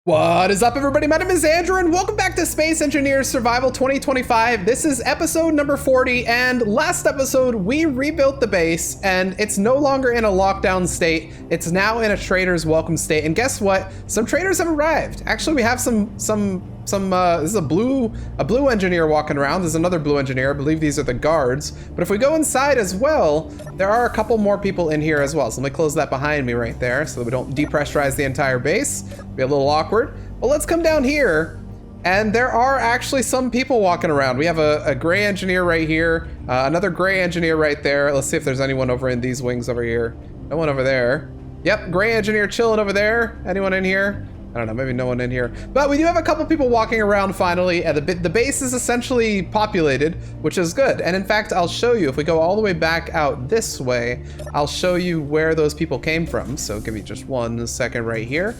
What is up, everybody? My name is Andrew, and welcome back to Space Engineers Survival 2025. This is episode number 40, and last episode, we rebuilt the base, and it's no longer in a lockdown state. It's now in a trader's welcome state, and guess what? Some traders have arrived. Actually, we have this is a blue engineer walking around. There's another blue engineer. I believe these are the guards. But if we go inside as well, there are a couple more people in here as well. So let me close that behind me right there so that we don't depressurize the entire base. Be a little awkward. Well, let's come down here. And there are actually some people walking around. We have a gray engineer right here, another gray engineer right there. Let's see if there's anyone over in these wings over here. No one over there. Yep, gray engineer chilling over there. Anyone in here? I don't know, maybe no one in here. But we do have a couple people walking around finally, and the base is essentially populated, which is good. And in fact, I'll show you, if we go all the way back out this way, I'll show you where those people came from. So give me just 1 second right here.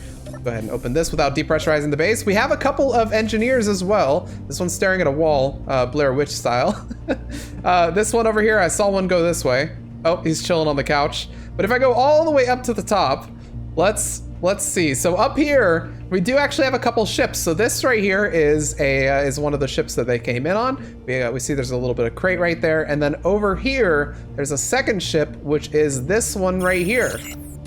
Go ahead and open this without depressurizing the base. We have a couple of engineers as well. This one's staring at a wall, Blair Witch style. This one over here, I saw one go this way. Oh, he's chilling on the couch. But if I go all the way up to the top, let's see. So up here, we do actually have a couple ships. So this right here is one of the ships that they came in on. We see there's a little bit of crate right there. And then over here, there's a second ship, which is this one right here.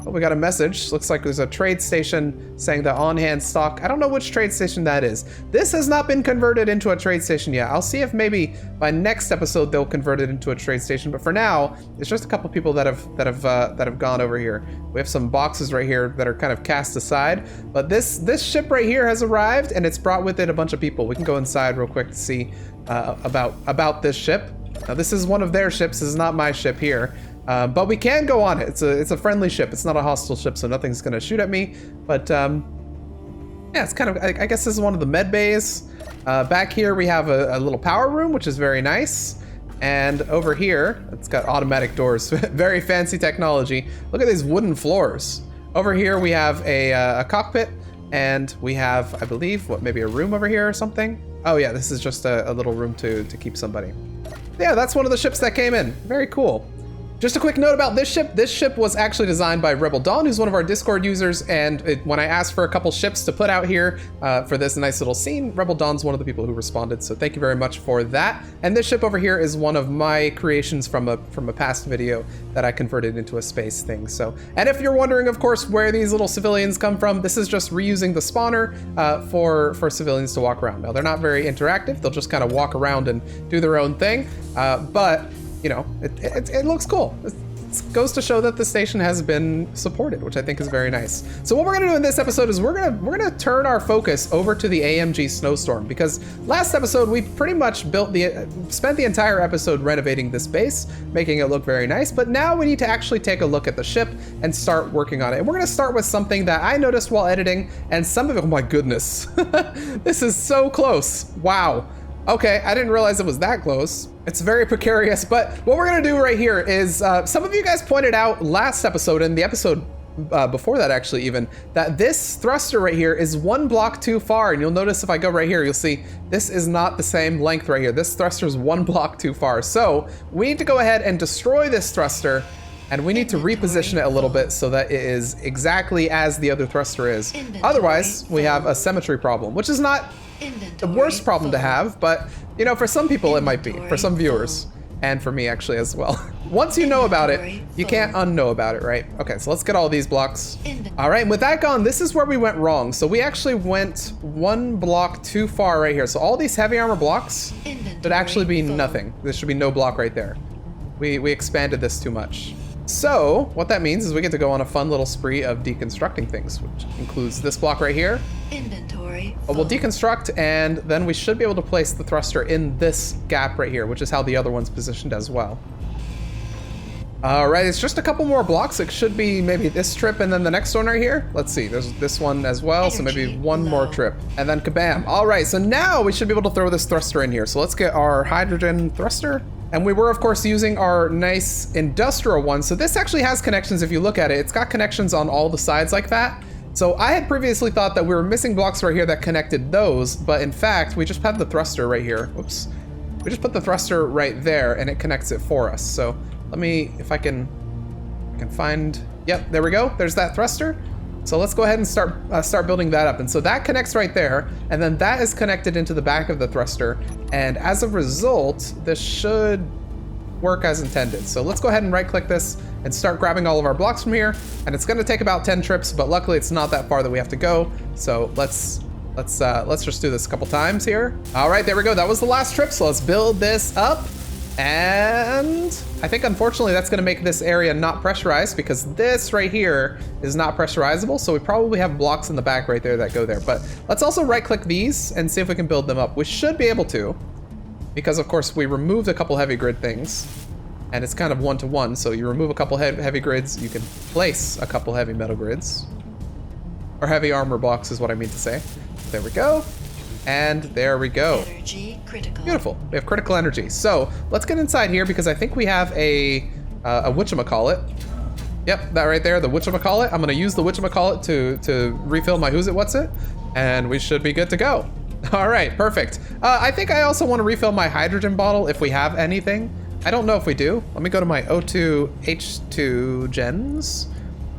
Oh, we got a message. Looks like there's a trade station saying that on-hand stock. I don't know which trade station that is. This has not been converted into a trade station yet. I'll see if maybe by next episode they'll convert it into a trade station. But for now, it's just a couple people that have gone over here. We have some boxes right here that are kind of cast aside. But this ship right here has arrived, and it's brought with it a bunch of people. We can go inside real quick to see about this ship. Now, this is one of their ships. This is not my ship here. But we can go on it. It's a friendly ship. It's not a hostile ship, so nothing's gonna shoot at me. But yeah, it's kind of, I guess this is one of the med bays. Back here we have a little power room, which is very nice. And over here, it's got automatic doors. Very fancy technology. Look at these wooden floors. Over here we have a cockpit, and we have, I believe, maybe a room over here or something. Oh yeah, this is just a little room to keep somebody. Yeah, that's one of the ships that came in. Very cool. Just a quick note about this ship. This ship was actually designed by Rebel Dawn, who's one of our Discord users, and when I asked for a couple ships to put out here for this nice little scene, Rebel Dawn's one of the people who responded, so thank you very much for that. And this ship over here is one of my creations from a past video that I converted into a space thing. So, and if you're wondering, of course, where these little civilians come from, this is just reusing the spawner for civilians to walk around. Now, they're not very interactive. They'll just kind of walk around and do their own thing, but you know, it looks cool. It goes to show that the station has been supported, which I think is very nice. So what we're gonna do in this episode is we're gonna turn our focus over to the AMG Snowstorm, because last episode we pretty much spent the entire episode renovating this base, making it look very nice, but now we need to actually take a look at the ship and start working on it. And we're gonna start with something that I noticed while editing, and some of it, oh my goodness, this is so close, wow. Okay, I didn't realize it was that close. It's very precarious, but what we're gonna do right here is, some of you guys pointed out last episode, and the episode before that actually even, that this thruster right here is 1 block too far. And you'll notice if I go right here, you'll see this is not the same length right here. This thruster is 1 block too far. So we need to go ahead and destroy this thruster, and we need to reposition it a little bit so that it is exactly as the other thruster is. Otherwise, we have a symmetry problem, which is not the worst problem to have, but you know, for some people it might be, for some viewers, and for me actually as well. Once you know about it, you can't unknow about it, right? Okay, so let's get all these blocks. All right, and with that gone, this is where we went wrong. So we actually went 1 block too far right here. So all these heavy armor blocks should actually be nothing. There should be no block right there. We expanded this too much. So what that means is we get to go on a fun little spree of deconstructing things, which includes this block right here. Inventory. We'll deconstruct, and then we should be able to place the thruster in this gap right here, which is how the other one's positioned as well. All right, it's just a couple more blocks. It should be maybe this trip and then the next one right here. Let's see, there's this one as well, so maybe one more trip, and then kabam. All right, so now we should be able to throw this thruster in here. So let's get our hydrogen thruster. And we were, of course, using our nice industrial one. So this actually has connections. If you look at it, it's got connections on all the sides like that. So I had previously thought that we were missing blocks right here that connected those, but in fact, we just had the thruster right here. Whoops. We just put the thruster right there, and it connects it for us. So let me, if I can find, yep, there we go. There's that thruster. So let's go ahead and start building that up. And so that connects right there, and then that is connected into the back of the thruster. And as a result, this should work as intended. So let's go ahead and right click this and start grabbing all of our blocks from here. And it's gonna take about 10 trips, but luckily it's not that far that we have to go. So let's just do this a couple times here. All right, there we go. That was the last trip. So let's build this up. And I think unfortunately that's gonna make this area not pressurized because this right here is not pressurizable. So we probably have blocks in the back right there that go there. But let's also right click these and see if we can build them up. We should be able to, because of course we removed a couple heavy grid things and it's kind of one-to-one. So you remove a couple heavy grids, you can place a couple heavy metal grids, or heavy armor blocks is what I mean to say. There we go. And there we go. Energy critical. Beautiful. We have critical energy. So let's get inside here because I think we have a whatchamacallit. Yep, that right there, the whatchamacallit. I'm gonna use the whatchamacallit to refill my who's it, what's it, and we should be good to go. All right, perfect. I think I also want to refill my hydrogen bottle if we have anything. I don't know if we do. Let me go to my O2 H2 gens.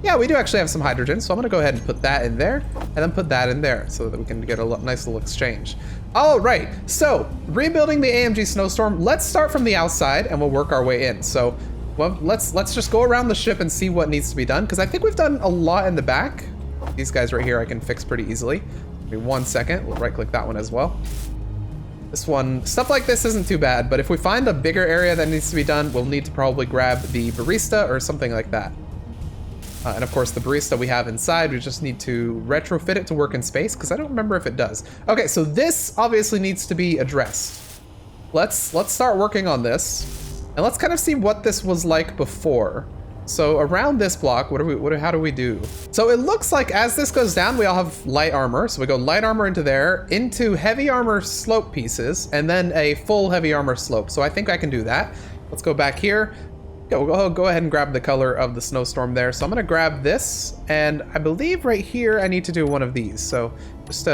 Yeah, we do actually have some hydrogen, so I'm gonna go ahead and put that in there, and then put that in there, so that we can get a nice little exchange. All right, so rebuilding the AMG Snowstorm. Let's start from the outside, and we'll work our way in. So, well, let's just go around the ship and see what needs to be done, because I think we've done a lot in the back. These guys right here I can fix pretty easily. Give me 1 second. We'll right-click that one as well. This one, stuff like this isn't too bad, but if we find a bigger area that needs to be done, we'll need to probably grab the barista or something like that. And of course, the barista we have inside, we just need to retrofit it to work in space, because I don't remember if it does. Okay, so this obviously needs to be addressed. Let's start working on this, and let's kind of see what this was like before. So around this block, how do we do? So it looks like as this goes down, we all have light armor. So we go light armor into there, into heavy armor slope pieces, and then a full heavy armor slope. So I think I can do that. Let's go back here. Go ahead and grab the color of the Snowstorm there. So I'm gonna grab this, and I believe right here I need to do one of these. So just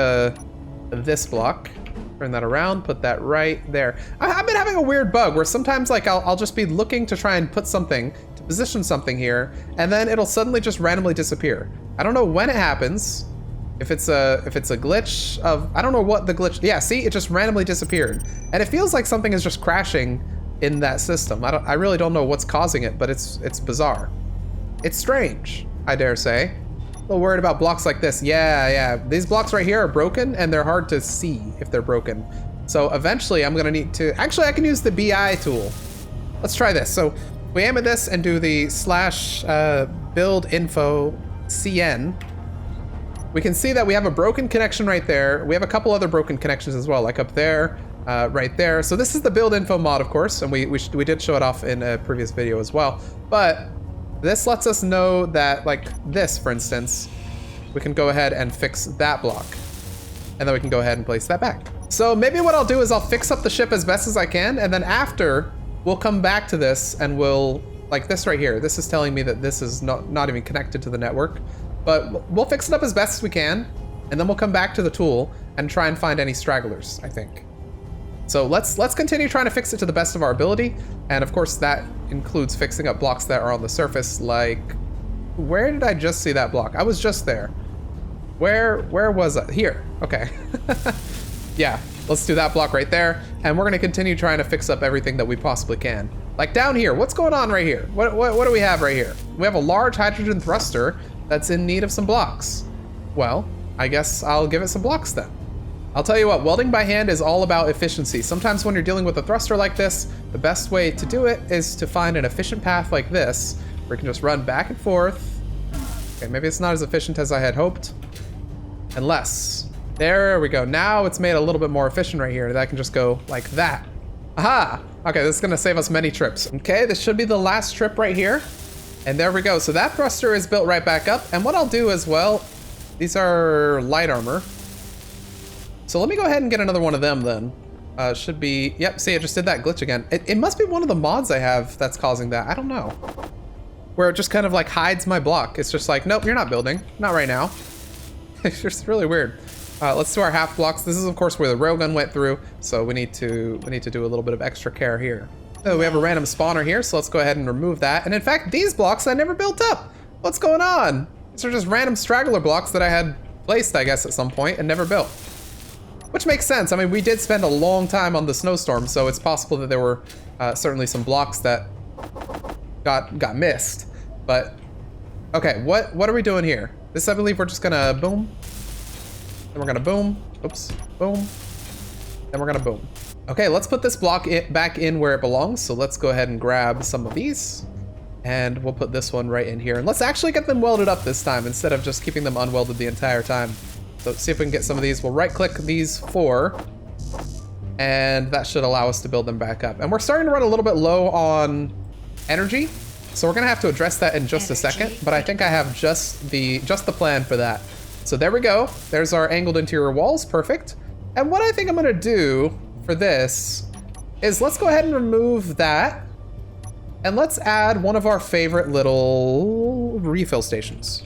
this block, turn that around, put that right there. I've been having a weird bug where sometimes like I'll just be looking to try and put something, to position something here, and then it'll suddenly just randomly disappear. I don't know when it happens. If it's a glitch of, I don't know what the glitch, yeah, see, it just randomly disappeared. And it feels like something is just crashing in that system. I really don't know what's causing it, but it's bizarre. It's strange, I dare say. A little worried about blocks like this. Yeah. These blocks right here are broken, and they're hard to see if they're broken. So eventually I'm gonna need to, actually I can use the BI tool. Let's try this. So we aim at this and do the / build info CN. We can see that we have a broken connection right there. We have a couple other broken connections as well, like up there, right there. So this is the build info mod, of course, and we did show it off in a previous video as well. But this lets us know that, like this, for instance, we can go ahead and fix that block, and then we can go ahead and place that back. So maybe what I'll do is I'll fix up the ship as best as I can, and then after we'll come back to this and we'll, like this right here, this is telling me that this is not even connected to the network, but we'll fix it up as best as we can, and then we'll come back to the tool and try and find any stragglers, I think. So let's continue trying to fix it to the best of our ability. And of course that includes fixing up blocks that are on the surface, like, where did I just see that block? I was just there. Where was I? Here, okay. Yeah, let's do that block right there. And we're gonna continue trying to fix up everything that we possibly can. Like down here, what's going on right here? What do we have right here? We have a large hydrogen thruster that's in need of some blocks. Well, I guess I'll give it some blocks then. I'll tell you what, welding by hand is all about efficiency. Sometimes when you're dealing with a thruster like this, the best way to do it is to find an efficient path like this, where you can just run back and forth. Okay, maybe it's not as efficient as I had hoped. Unless, there we go. Now it's made a little bit more efficient right here. That can just go like that. Aha! Okay, this is gonna save us many trips. Okay, this should be the last trip right here. And there we go. So that thruster is built right back up. And what I'll do as well, these are light armor. So let me go ahead and get another one of them then. Should be, yep, see, I just did that glitch again. It must be one of the mods I have that's causing that. I don't know. Where it just kind of like hides my block. It's just like, nope, you're not building. Not right now. It's just really weird. Let's do our half blocks. This is of course where the railgun went through. So we need to do a little bit of extra care here. So we have a random spawner here. So let's go ahead and remove that. And in fact, these blocks I never built up. What's going on? These are just random straggler blocks that I had placed, I guess, at some point and never built. Which makes sense. I mean, we did spend a long time on the snowstorm, so it's possible that there were certainly some blocks that got missed. But, okay, what are we doing here? This, I believe, we're just gonna boom. Then we're gonna boom. Oops, boom. Then we're gonna boom. Okay, let's put this block back in where it belongs. So let's go ahead and grab some of these. And we'll put this one right in here. And let's actually get them welded up this time instead of just keeping them unwelded the entire time. So let's see if we can get some of these. We'll right-click these 4. And that should allow us to build them back up. And we're starting to run a little bit low on energy. So we're gonna have to address that in just a second. But I think I have just the plan for that. So there we go. There's our angled interior walls. Perfect. And what I think I'm gonna do for this is let's go ahead and remove that. And let's add one of our favorite little refill stations.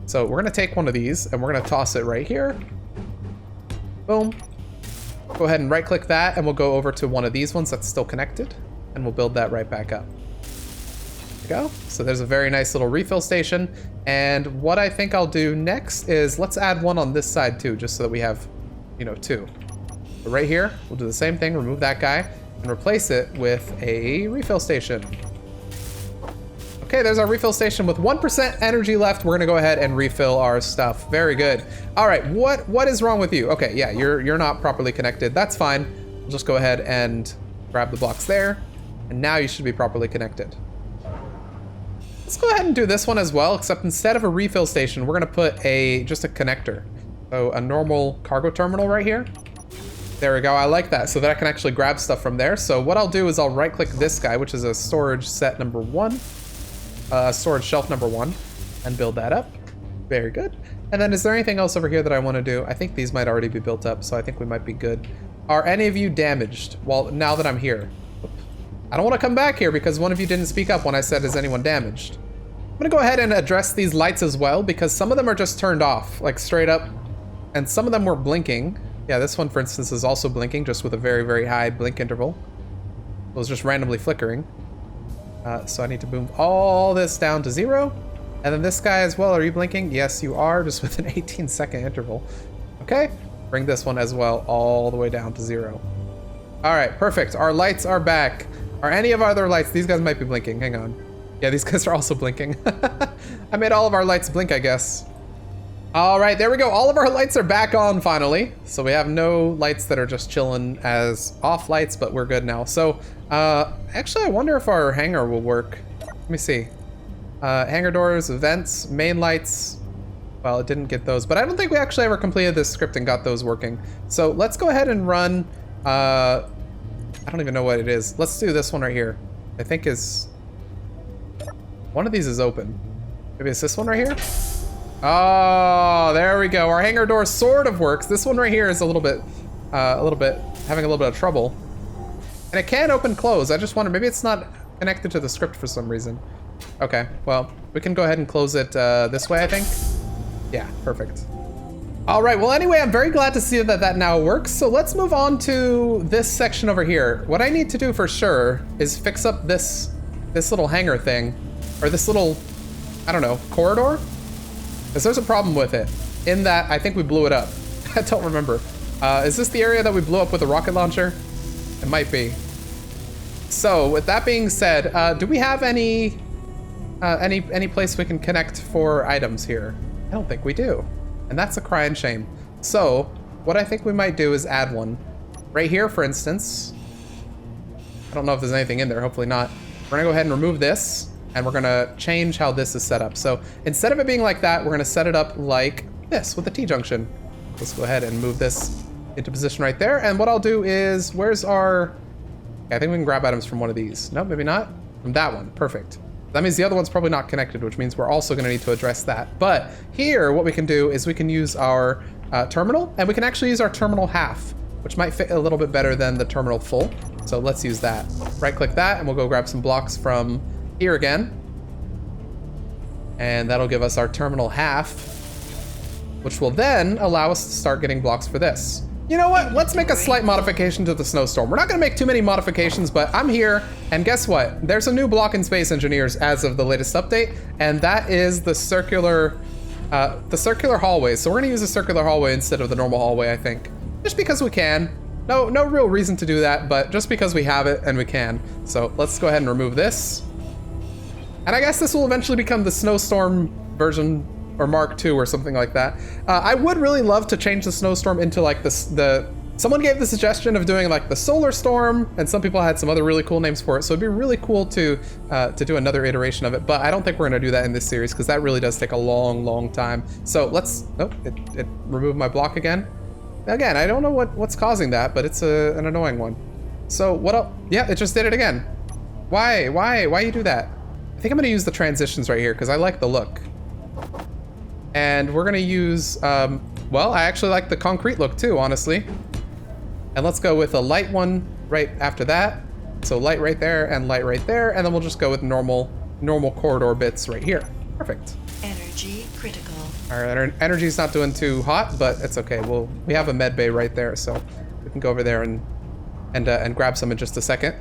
So we're gonna take one of these and we're gonna toss it right here. Boom. Go ahead and right click that and we'll go over to one of these ones that's still connected and we'll build that right back up. There we go. So there's a very nice little refill station. And what I think I'll do next is let's add one on this side too, just so that we have, you know, 2. So right here, we'll do the same thing, remove that guy and replace it with a refill station. Okay, there's our refill station with 1% energy left. We're gonna go ahead and refill our stuff. Very good. All right, what is wrong with you? Okay, yeah, you're not properly connected. That's fine. We'll just go ahead and grab the blocks there. And now you should be properly connected. Let's go ahead and do this one as well, except instead of a refill station, we're gonna put just a connector. So a normal cargo terminal right here. There we go, I like that, so that I can actually grab stuff from there. So what I'll do is I'll right click this guy, which is a storage set number 1. Storage shelf number 1, and build that up. Very good. And then is there anything else over here that I want to do? I think these might already be built up, so I think we might be good. Are any of you damaged? Well, now that I'm here. I don't want to come back here because one of you didn't speak up when I said, is anyone damaged? I'm gonna go ahead and address these lights as well because some of them are just turned off, like straight up, and some of them were blinking. Yeah, this one, for instance, is also blinking, just with a very, very high blink interval. It was just randomly flickering. So I need to boom all this down to 0. And then this guy as well, are you blinking? Yes, you are, just with an 18-second interval. Okay, bring this one as well all the way down to 0. All right, perfect. Our lights are back. Are any of our other lights? These guys might be blinking, hang on. Yeah, these guys are also blinking. I made all of our lights blink, I guess. All right, there we go. All of our lights are back on finally. So we have no lights that are just chilling as off lights, but we're good now. So actually, I wonder if our hangar will work. Let me see. Hangar doors, vents, main lights. Well, it didn't get those, but I don't think we actually ever completed this script and got those working. So let's go ahead and run. I don't even know what it is. Let's do this one right here. I think is one of these is open. Maybe it's this one right here. Oh, there we go. Our hangar door sort of works. This one right here is having a little bit of trouble. And it can open close. I just wonder, maybe it's not connected to the script for some reason. Okay, well, we can go ahead and close it this way, I think. Yeah, perfect. All right, well, anyway, I'm very glad to see that now works. So let's move on to this section over here. What I need to do for sure is fix up this little hangar thing, or this little, I don't know, corridor. Because there's a problem with it, in that I think we blew it up. I don't remember. Is this the area that we blew up with a rocket launcher? It might be. So with that being said, do we have any place we can connect for items here? I don't think we do. And that's a crying shame. So what I think we might do is add one. Right here, for instance. I don't know if there's anything in there, hopefully not. We're gonna go ahead and remove this. And we're gonna change how this is set up. So instead of it being like that, we're gonna set it up like this with the T-junction. Let's go ahead and move this into position right there. And what I'll do is, where's our... Okay, I think we can grab items from one of these. No, maybe not. From that one, perfect. That means the other one's probably not connected, which means we're also gonna need to address that. But here, what we can do is we can use our terminal, and we can actually use our terminal half, which might fit a little bit better than the terminal full. So let's use that. Right click that, and we'll go grab some blocks from here again. And that'll give us our terminal half, which will then allow us to start getting blocks for this. You know what? Let's make a slight modification to the Snowstorm. We're not gonna make too many modifications, but I'm here, and guess what? There's a new block in Space Engineers as of the latest update, and that is the circular the circular hallway. So we're gonna use a circular hallway instead of the normal hallway, I think. Just because we can. No real reason to do that, but just because we have it and we can. So let's go ahead and remove this. And I guess this will eventually become the Snowstorm version or Mark II or something like that. I would really love to change the Snowstorm into like someone gave the suggestion of doing like the Solar Storm, and some people had some other really cool names for it. So it'd be really cool to do another iteration of it, but I don't think we're gonna do that in this series because that really does take a long time. So let's, oh, it removed my block again. Again, I don't know what's causing that, but it's an annoying one. So what else? Yeah, it just did it again. Why you do that? I think I'm gonna use the transitions right here because I like the look. And we're gonna use, well, I actually like the concrete look too, honestly. And let's go with a light one right after that. So light right there and light right there, and then we'll just go with normal corridor bits right here. Perfect. Energy critical. All right, our energy's not doing too hot, but it's okay. We have a med bay right there, so we can go over there and grab some in just a second.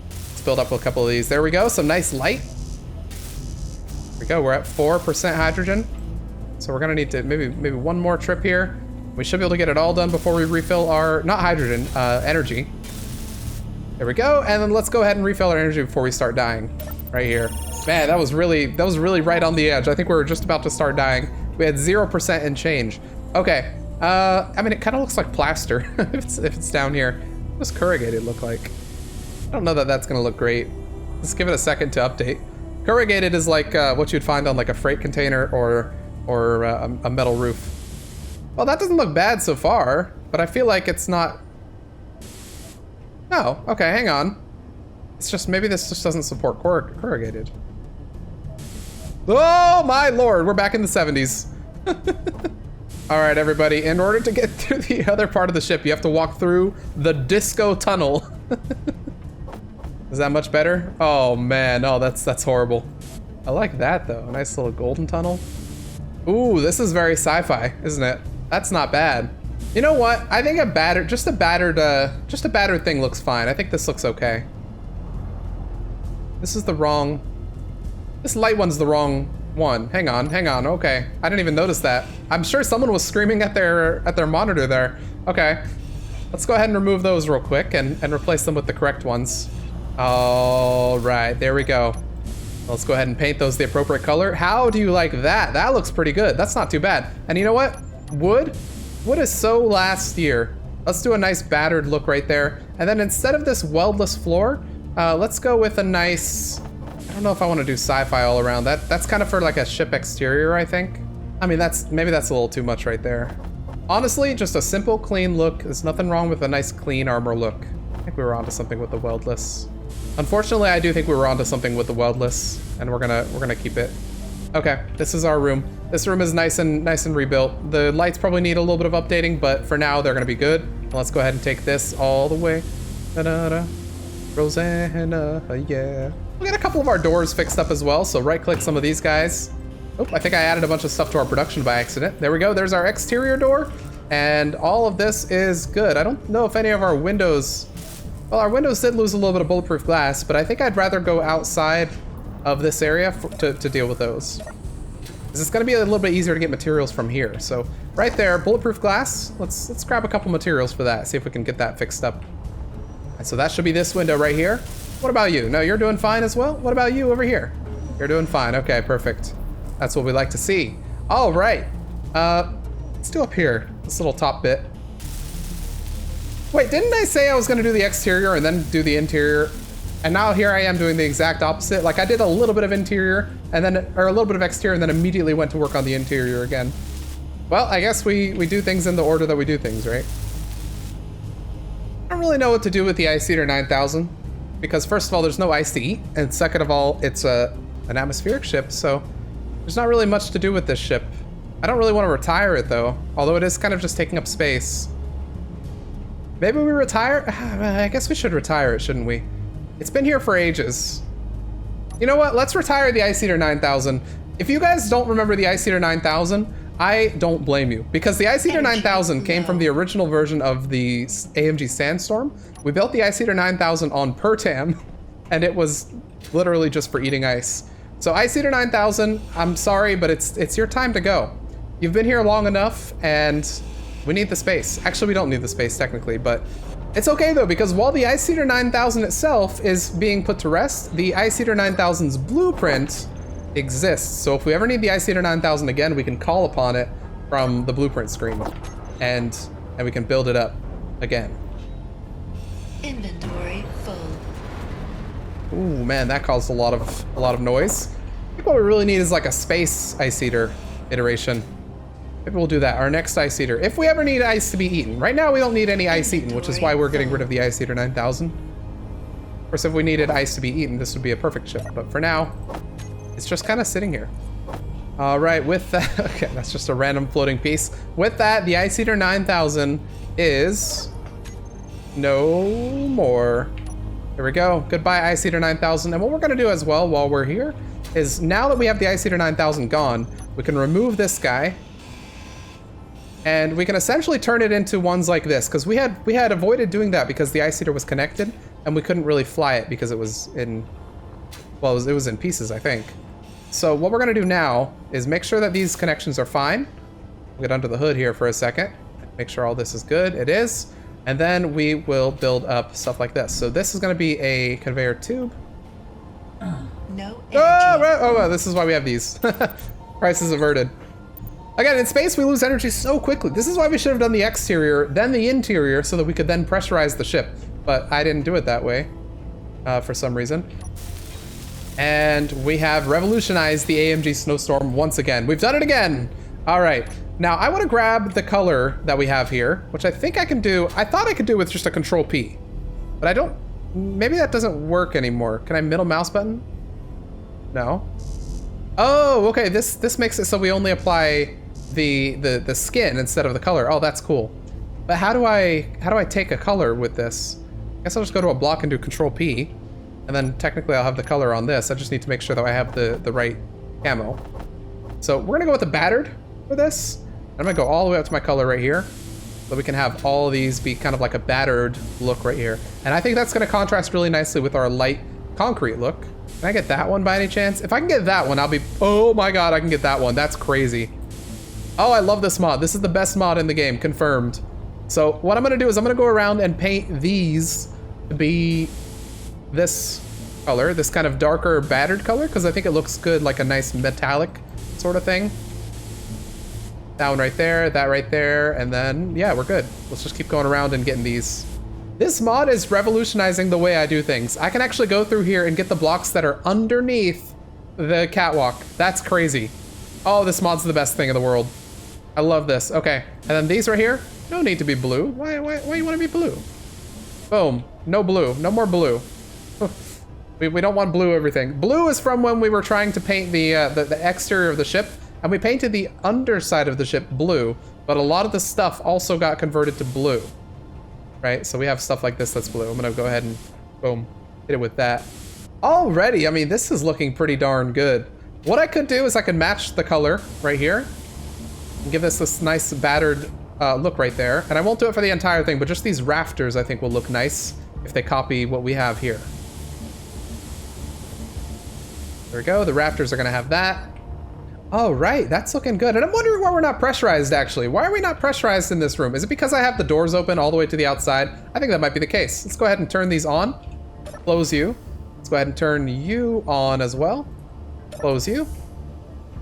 Let's build up a couple of these. There we go, some nice light. There we go, we're at 4% hydrogen. So we're gonna need to maybe one more trip here. We should be able to get it all done before we refill our, not hydrogen, energy. There we go, and then let's go ahead and refill our energy before we start dying. Right here. Man, that was really right on the edge. I think we were just about to start dying. We had 0% and change. Okay, I mean, it kind of looks like plaster if it's down here. What does corrugated look like? I don't know that that's gonna look great. Let's give it a second to update. Corrugated is like what you'd find on like a freight container or a metal roof. Well, that doesn't look bad so far, but I feel like it's not. Oh, okay, hang on. It's just, maybe this just doesn't support corrugated. Oh my lord, we're back in the 70s. All right, everybody, in order to get to the other part of the ship, you have to walk through the disco tunnel. Is that much better? Oh man, oh, that's horrible. I like that though, a nice little golden tunnel. Ooh, this is very sci-fi, isn't it? That's not bad. You know what? I think just a battered thing looks fine. I think this looks okay. This light one's the wrong one. Hang on, okay. I didn't even notice that. I'm sure someone was screaming at their monitor there. Okay, let's go ahead and remove those real quick and replace them with the correct ones. All right, there we go. Let's go ahead and paint those the appropriate color. How do you like that? That looks pretty good. That's not too bad. And you know what? Wood is so last year. Let's do a nice battered look right there. And then instead of this weldless floor, let's go with a nice, I don't know if I want to do sci-fi all around. That's kind of for like a ship exterior, I think. I mean, maybe that's a little too much right there. Honestly, just a simple, clean look. There's nothing wrong with a nice, clean armor look. I think we were onto something with the weldless. Unfortunately, I do think we were onto something with the weldless, and we're gonna keep it. Okay, this is our room. This room is nice and rebuilt. The lights probably need a little bit of updating, but for now they're gonna be good. And let's go ahead and take this all the way. Da-da-da. Rosanna, yeah. We'll get a couple of our doors fixed up as well, so right-click some of these guys. Oh, I think I added a bunch of stuff to our production by accident. There we go, there's our exterior door, and all of this is good. I don't know if any of our windows... Well, our windows did lose a little bit of bulletproof glass, but I think I'd rather go outside of this area to deal with those. Because it's gonna be a little bit easier to get materials from here. So right there, bulletproof glass. Let's grab a couple materials for that, see if we can get that fixed up. And so that should be this window right here. What about you? No, you're doing fine as well? What about you over here? You're doing fine, okay, perfect. That's what we like to see. All right, let's do up here, this little top bit. Wait, didn't I say I was gonna do the exterior and then do the interior? And now here I am doing the exact opposite. Like I did a little bit of interior and then, or a little bit of exterior and then immediately went to work on the interior again. Well, I guess we do things in the order that we do things, right? I don't really know what to do with the Ice Eater 9000 because first of all, there's no ice to eat. And second of all, it's an atmospheric ship. So there's not really much to do with this ship. I don't really want to retire it though. Although it is kind of just taking up space. Maybe we retire? I guess we should retire it, shouldn't we? It's been here for ages. You know what? Let's retire the Ice Eater 9000. If you guys don't remember the Ice Eater 9000, I don't blame you. Because the Ice Eater 9000 came from the original version of the AMG Snowstorm. We built the Ice Eater 9000 on Pertam, and it was literally just for eating ice. So Ice Eater 9000, I'm sorry, but it's your time to go. You've been here long enough, and we need the space. Actually, we don't need the space technically, but it's okay though, because while the Ice Eater 9000 itself is being put to rest, the Ice Eater 9000's blueprint exists. So if we ever need the Ice Eater 9000 again, we can call upon it from the blueprint screen, and we can build it up again. Inventory full. Ooh, man, that caused a lot of noise. I think what we really need is like a space Ice Eater iteration. Maybe we'll do that. Our next Ice Eater, if we ever need ice to be eaten. Right now, we don't need any ice eaten, which is why we're getting rid of the Ice Eater 9000. Of course, if we needed ice to be eaten, this would be a perfect ship. But for now, it's just kind of sitting here. All right, with that, okay, that's just a random floating piece. With that, the Ice Eater 9000 is no more. Here we go. Goodbye, Ice Eater 9000. And what we're gonna do as well while we're here is, now that we have the Ice Eater 9000 gone, we can remove this guy, and we can essentially turn it into ones like this, because we had avoided doing that because the Ice Eater was connected, and we couldn't really fly it because it was in, well, it was in pieces, I think. So what we're gonna do now is make sure that these connections are fine. We'll get under the hood here for a second, make sure all this is good. It is. And then we will build up stuff like this. So this is gonna be a conveyor tube. No energy. Oh, this is why we have these. Crisis averted. Again, in space, we lose energy so quickly. This is why we should have done the exterior, then the interior, so that we could then pressurize the ship. But I didn't do it that way, for some reason. And we have revolutionized the AMG Snowstorm once again. We've done it again. All right. Now, I want to grab the color that we have here, which I think I can do. I thought I could do with just a Control P, but I don't. Maybe that doesn't work anymore. Can I middle mouse button? No. Oh, okay. This makes it so we only apply the skin instead of the color. Oh, that's cool. But how do I take a color with this? I guess I'll just go to a block and do Control P, and then technically I'll have the color on this. I just need to make sure that I have the right camo. So we're gonna go with the battered for this. I'm gonna go all the way up to my color right here, so we can have all of these be kind of like a battered look right here. And I think that's gonna contrast really nicely with our light concrete look. Can I get that one by any chance? If I can get that one, I'll be, oh my God, I can get that one. That's crazy. Oh, I love this mod. This is the best mod in the game, confirmed. So what I'm gonna do is I'm gonna go around and paint these to be this color, this kind of darker battered color, because I think it looks good, like a nice metallic sort of thing. That one right there, that right there, and then, yeah, we're good. Let's just keep going around and getting these. This mod is revolutionizing the way I do things. I can actually go through here and get the blocks that are underneath the catwalk. That's crazy. Oh, this mod's the best thing in the world. I love this. Okay, and then these right here, no need to be blue. Why you want to be blue? Boom, no blue, no more blue. We don't want blue everything. Blue is from when we were trying to paint the exterior of the ship, and we painted the underside of the ship blue, but a lot of the stuff also got converted to blue, right? So we have stuff like this that's blue. I'm gonna go ahead and boom, hit it with that. Already, I mean, this is looking pretty darn good. What I could do is I could match the color right here and give this nice battered look right there. And I won't do it for the entire thing, but just these rafters I think will look nice if they copy what we have here. There we go, the rafters are gonna have that. Oh, right, that's looking good. And I'm wondering why we're not pressurized, actually. Why are we not pressurized in this room? Is it because I have the doors open all the way to the outside? I think that might be the case. Let's go ahead and turn these on. Close you. Let's go ahead and turn you on as well. Close you.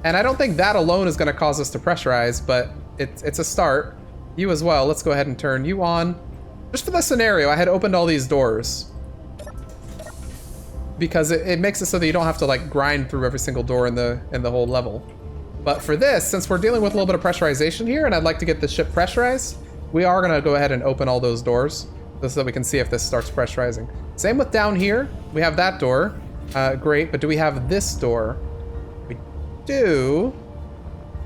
And I don't think that alone is gonna cause us to pressurize, but it's a start. You as well. Let's go ahead and turn you on. Just for the scenario, I had opened all these doors, because it makes it so that you don't have to like grind through every single door in the whole level. But for this, since we're dealing with a little bit of pressurization here, and I'd like to get the ship pressurized, we are gonna go ahead and open all those doors so that we can see if this starts pressurizing. Same with down here. We have that door. Great, but do we have this door? We do,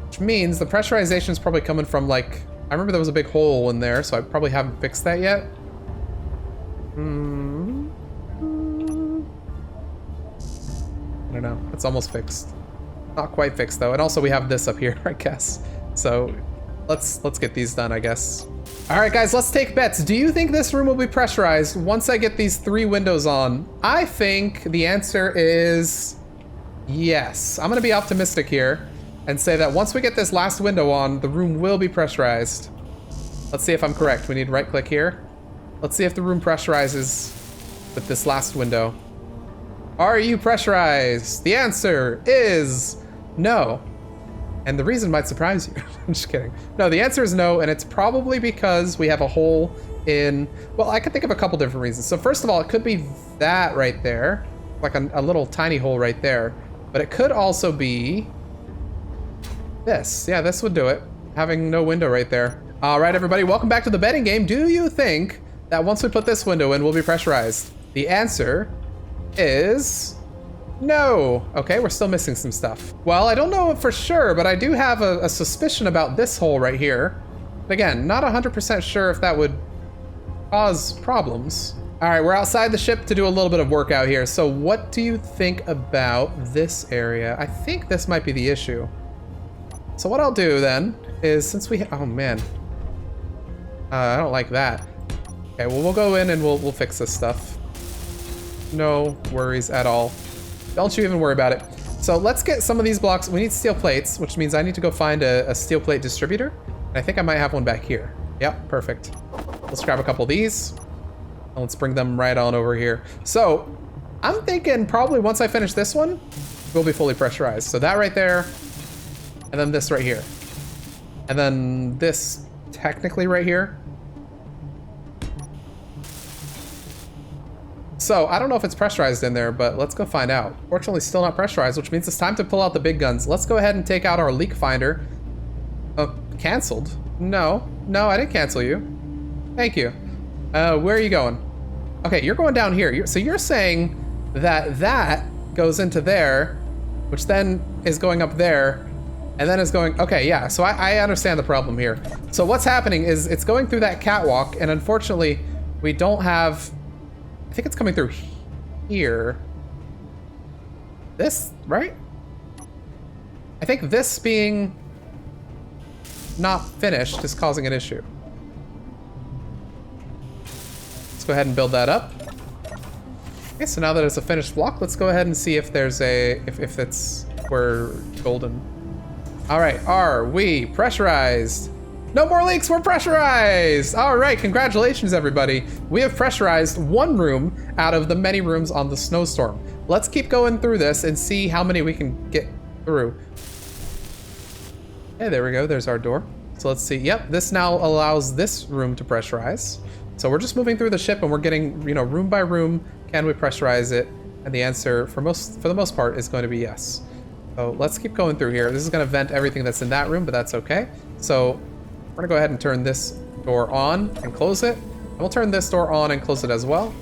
which means the pressurization is probably coming from like, I remember there was a big hole in there, so I probably haven't fixed that yet. I don't know, it's almost fixed. Not quite fixed though. And also we have this up here, I guess. So let's get these done, I guess. All right, guys, let's take bets. Do you think this room will be pressurized once I get these 3 windows on? I think the answer is Yes, I'm gonna be optimistic here and say that once we get this last window on, the room will be pressurized. Let's see if I'm correct. We need right click here. Let's see if the room pressurizes with this last window. Are you pressurized? The answer is no. And the reason might surprise you. I'm just kidding. No, the answer is no, and it's probably because we have a hole in... Well, I could think of a couple different reasons. So first of all, it could be that right there, like a little tiny hole right there. But it could also be this. Yeah, this would do it. Having no window right there. All right, everybody, welcome back to the betting game. Do you think that once we put this window in, we'll be pressurized? The answer is... no. Okay, we're still missing some stuff. Well, I don't know for sure, but I do have a suspicion about this hole right here. Again, not 100% sure if that would cause problems. All right, we're outside the ship to do a little bit of work out here. So what do you think about this area? I think this might be the issue. So what I'll do then is, since we... oh, man. I don't like that. Okay, well, we'll go in and we'll fix this stuff. No worries at all. Don't you even worry about it. So let's get some of these blocks. We need steel plates, which means I need to go find a steel plate distributor. And I think I might have one back here. Yep, perfect. Let's grab a couple of these. And let's bring them right on over here. So I'm thinking probably once I finish this one, we'll be fully pressurized. So that right there, and then this right here. And then this technically right here. So I don't know if it's pressurized in there, but let's go find out. Fortunately, still not pressurized, which means it's time to pull out the big guns. Let's go ahead and take out our leak finder. Oh, canceled? No, I didn't cancel you. Thank you. Where are you going? Okay, you're going down here. So you're saying that that goes into there, which then is going up there, and then is going... okay, yeah, so I understand the problem here. So what's happening is it's going through that catwalk, and unfortunately, we don't have... I think it's coming through here. This, right? I think this being not finished is causing an issue. Let's go ahead and build that up. Okay, so now that it's a finished block, let's go ahead and see if there's a, if it's, we're golden. All right, are we pressurized? No more leaks, we're pressurized! All right, congratulations everybody. We have pressurized one room out of the many rooms on the Snowstorm. Let's keep going through this and see how many we can get through. Hey, there we go, there's our door. So let's see, yep, this now allows this room to pressurize. So we're just moving through the ship and we're getting, you know, room by room, can we pressurize it? And the answer for the most part is going to be yes. So let's keep going through here. This is gonna vent everything that's in that room, but that's okay. So we're gonna go ahead and turn this door on and close it. And we'll turn this door on and close it as well.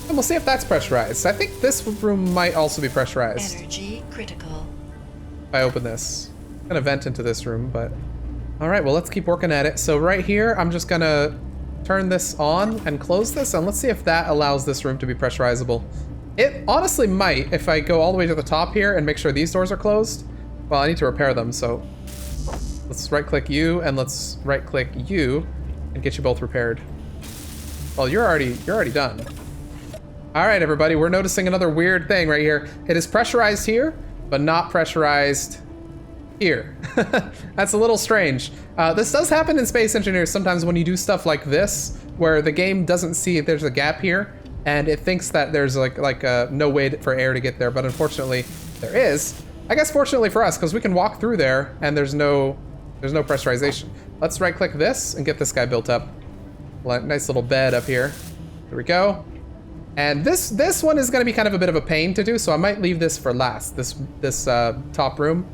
And we'll see if that's pressurized. I think this room might also be pressurized. Energy critical. If I open this. I'm gonna vent into this room, but... all right, well, let's keep working at it. So right here, I'm just gonna turn this on and close this, and let's see if that allows this room to be pressurizable. It honestly might, if I go all the way to the top here and make sure these doors are closed. Well, I need to repair them, so... let's right-click you, and let's right-click you, and get you both repaired. Well, you're already done. All right, everybody, we're noticing another weird thing right here. It is pressurized here, but not pressurized here. That's a little strange. This does happen in Space Engineers sometimes when you do stuff like this, where the game doesn't see if there's a gap here, and it thinks that there's like no way for air to get there, but unfortunately there is. I guess fortunately for us, because we can walk through there, and there's no pressurization. Let's right-click this and get this guy built up. Nice little bed up here. There we go. And this one is going to be kind of a bit of a pain to do, so I might leave this for last, this top room.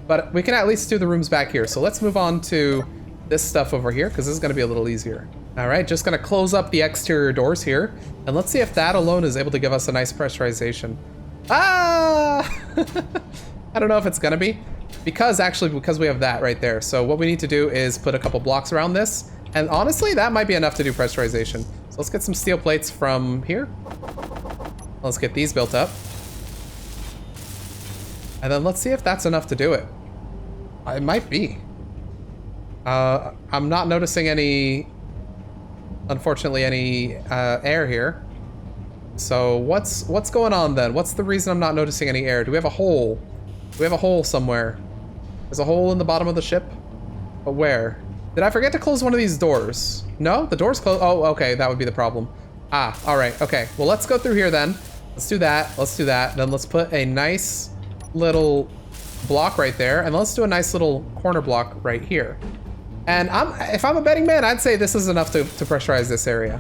But we can at least do the rooms back here. So let's move on to this stuff over here, because this is going to be a little easier. All right, just going to close up the exterior doors here, and let's see if that alone is able to give us a nice pressurization. Ah! I don't know if it's going to be. Because we have that right there. So what we need to do is put a couple blocks around this. And honestly, that might be enough to do pressurization. So let's get some steel plates from here. Let's get these built up. And then let's see if that's enough to do it. It might be. I'm not noticing any, unfortunately, any air here. So what's going on then? What's the reason I'm not noticing any air? Do we have a hole? Do we have a hole somewhere? There's a hole in the bottom of the ship? But where? Did I forget to close one of these doors? No? The door's closed? Oh, okay, that would be the problem. Ah, all right, okay. Well, let's go through here then. Let's do that, let's do that. Then let's put a nice little block right there, and let's do a nice little corner block right here. And if I'm a betting man, I'd say this is enough to pressurize this area.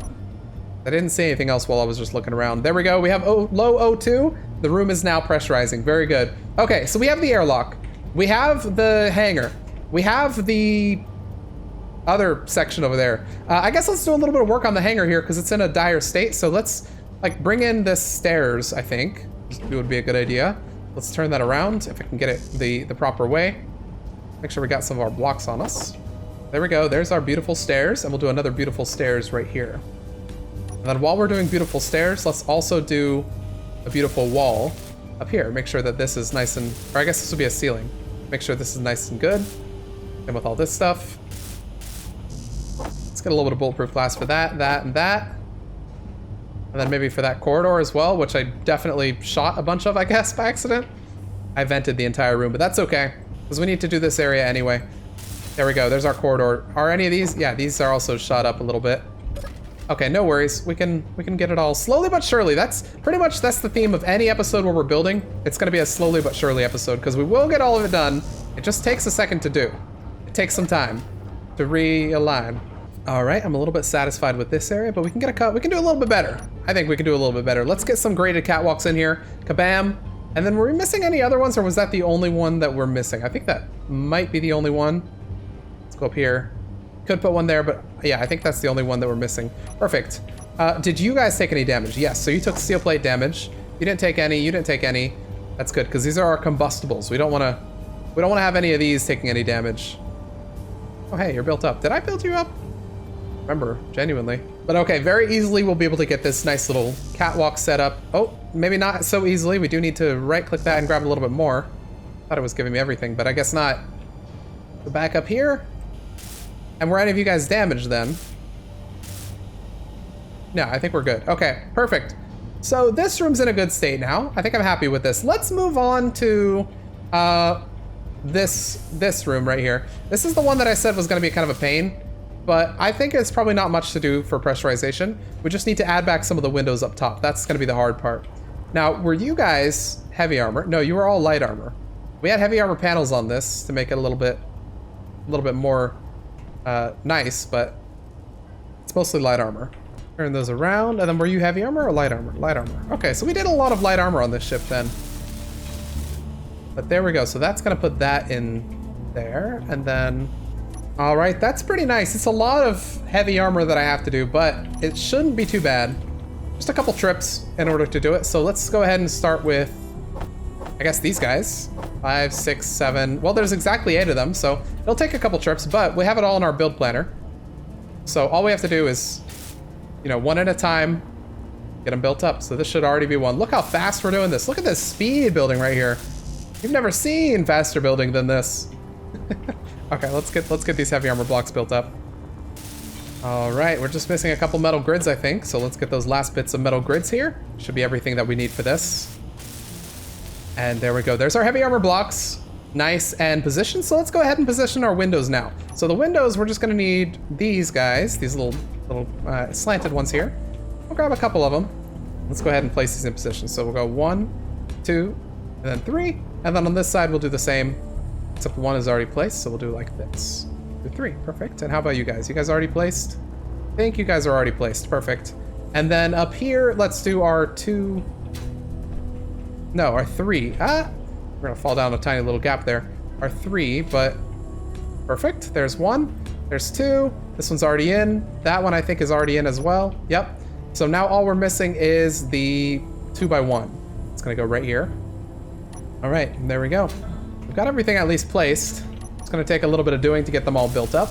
I didn't see anything else while I was just looking around. There we go, we have low O2. The room is now pressurizing, very good. Okay, so we have the airlock. We have the hangar. We have the other section over there. I guess let's do a little bit of work on the hangar here because it's in a dire state. So let's like bring in this stairs, I think. It would be a good idea. Let's turn that around if I can get it the proper way. Make sure we got some of our blocks on us. There we go, there's our beautiful stairs, and we'll do another beautiful stairs right here. And then while we're doing beautiful stairs, let's also do a beautiful wall up here. Make sure that this is nice and, or I guess this would be a ceiling. Make sure this is nice and good. And with all this stuff, let's get a little bit of bulletproof glass for that, that, and that. And then maybe for that corridor as well, which I definitely shot a bunch of, I guess, by accident. I vented the entire room, but that's okay, because we need to do this area anyway. There we go, there's our corridor. Are any of these? Yeah, these are also shot up a little bit. Okay, no worries. We can get it all slowly but surely. That's pretty much, that's the theme of any episode where we're building. It's gonna be a slowly but surely episode, because we will get all of it done. It just takes a second to do. It takes some time to realign. All right, I'm a little bit satisfied with this area, but we can get a cut. We can do a little bit better. I think we can do a little bit better. Let's get some graded catwalks in here. Kabam. And then were we missing any other ones, or was that the only one that we're missing? I think that might be the only one. Let's go up here. Could put one there, but yeah, I think that's the only one that we're missing. Perfect. Did you guys take any damage? Yes, so you took steel plate damage. You didn't take any, you didn't take any. That's good, because these are our combustibles. We don't want to have any of these taking any damage. Oh, hey, you're built up. Did I build you up? Remember, genuinely. But okay, very easily we'll be able to get this nice little catwalk set up. Oh, maybe not so easily. We do need to right-click that and grab a little bit more. Thought it was giving me everything, but I guess not. Go back up here. And were any of you guys damaged then? No, I think we're good. Okay, perfect. So this room's in a good state now. I think I'm happy with this. Let's move on to this room right here. This is the one that I said was gonna be kind of a pain, but I think it's probably not much to do for pressurization. We just need to add back some of the windows up top. That's gonna be the hard part. Now, were you guys heavy armor? No, you were all light armor. We had heavy armor panels on this to make it a little bit more nice, but it's mostly light armor. Turn those around, and then were you heavy armor or light armor? Light armor. Okay, so we did a lot of light armor on this ship then. But there we go, so that's gonna put that in there, and then, all right, that's pretty nice. It's a lot of heavy armor that I have to do, but it shouldn't be too bad. Just a couple trips in order to do it. So let's go ahead and start with, I guess, these guys. 5, 6, 7. Well, there's exactly 8 of them, so it'll take a couple trips, but we have it all in our build planner. So all we have to do is, you know, one at a time, get them built up. So this should already be one. Look how fast we're doing this. Look at this speed building right here. You've never seen faster building than this. Okay, let's get these heavy armor blocks built up. All right, we're just missing a couple metal grids, I think. So let's get those last bits of metal grids here. Should be everything that we need for this. And there we go. There's our heavy armor blocks. Nice and positioned. So let's go ahead and position our windows now. So the windows, we're just gonna need these guys, these little slanted ones here. We'll grab a couple of them. Let's go ahead and place these in position. So we'll go 1, 2, and then 3. And then on this side, we'll do the same, except 1 is already placed. So we'll do like this. 2, 3, perfect. And how about you guys? You guys already placed? I think you guys are already placed, perfect. And then up here, let's do our 2, no, our 3. We're gonna fall down a tiny little gap there. Our 3, but perfect. There's 1, there's 2. This one's already in. That one I think is already in as well. Yep. So now all we're missing is the 2x1. It's gonna go right here. All right, and there we go. We've got everything at least placed. It's gonna take a little bit of doing to get them all built up,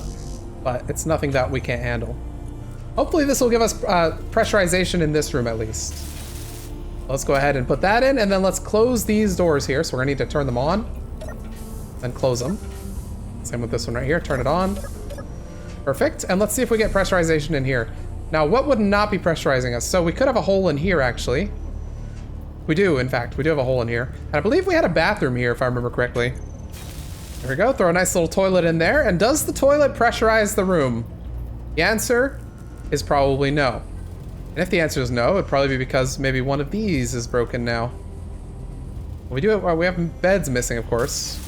but it's nothing that we can't handle. Hopefully this will give us pressurization in this room at least. Let's go ahead and put that in, and then let's close these doors here. So we're gonna need to turn them on and close them. Same with this one right here, turn it on. Perfect, and let's see if we get pressurization in here. Now, what would not be pressurizing us? So we could have a hole in here, actually. We do, in fact. We do have a hole in here. And I believe we had a bathroom here, if I remember correctly. There we go. Throw a nice little toilet in there. And does the toilet pressurize the room? The answer is probably no. And if the answer is no, it'd probably be because maybe one of these is broken now. We have beds missing, of course.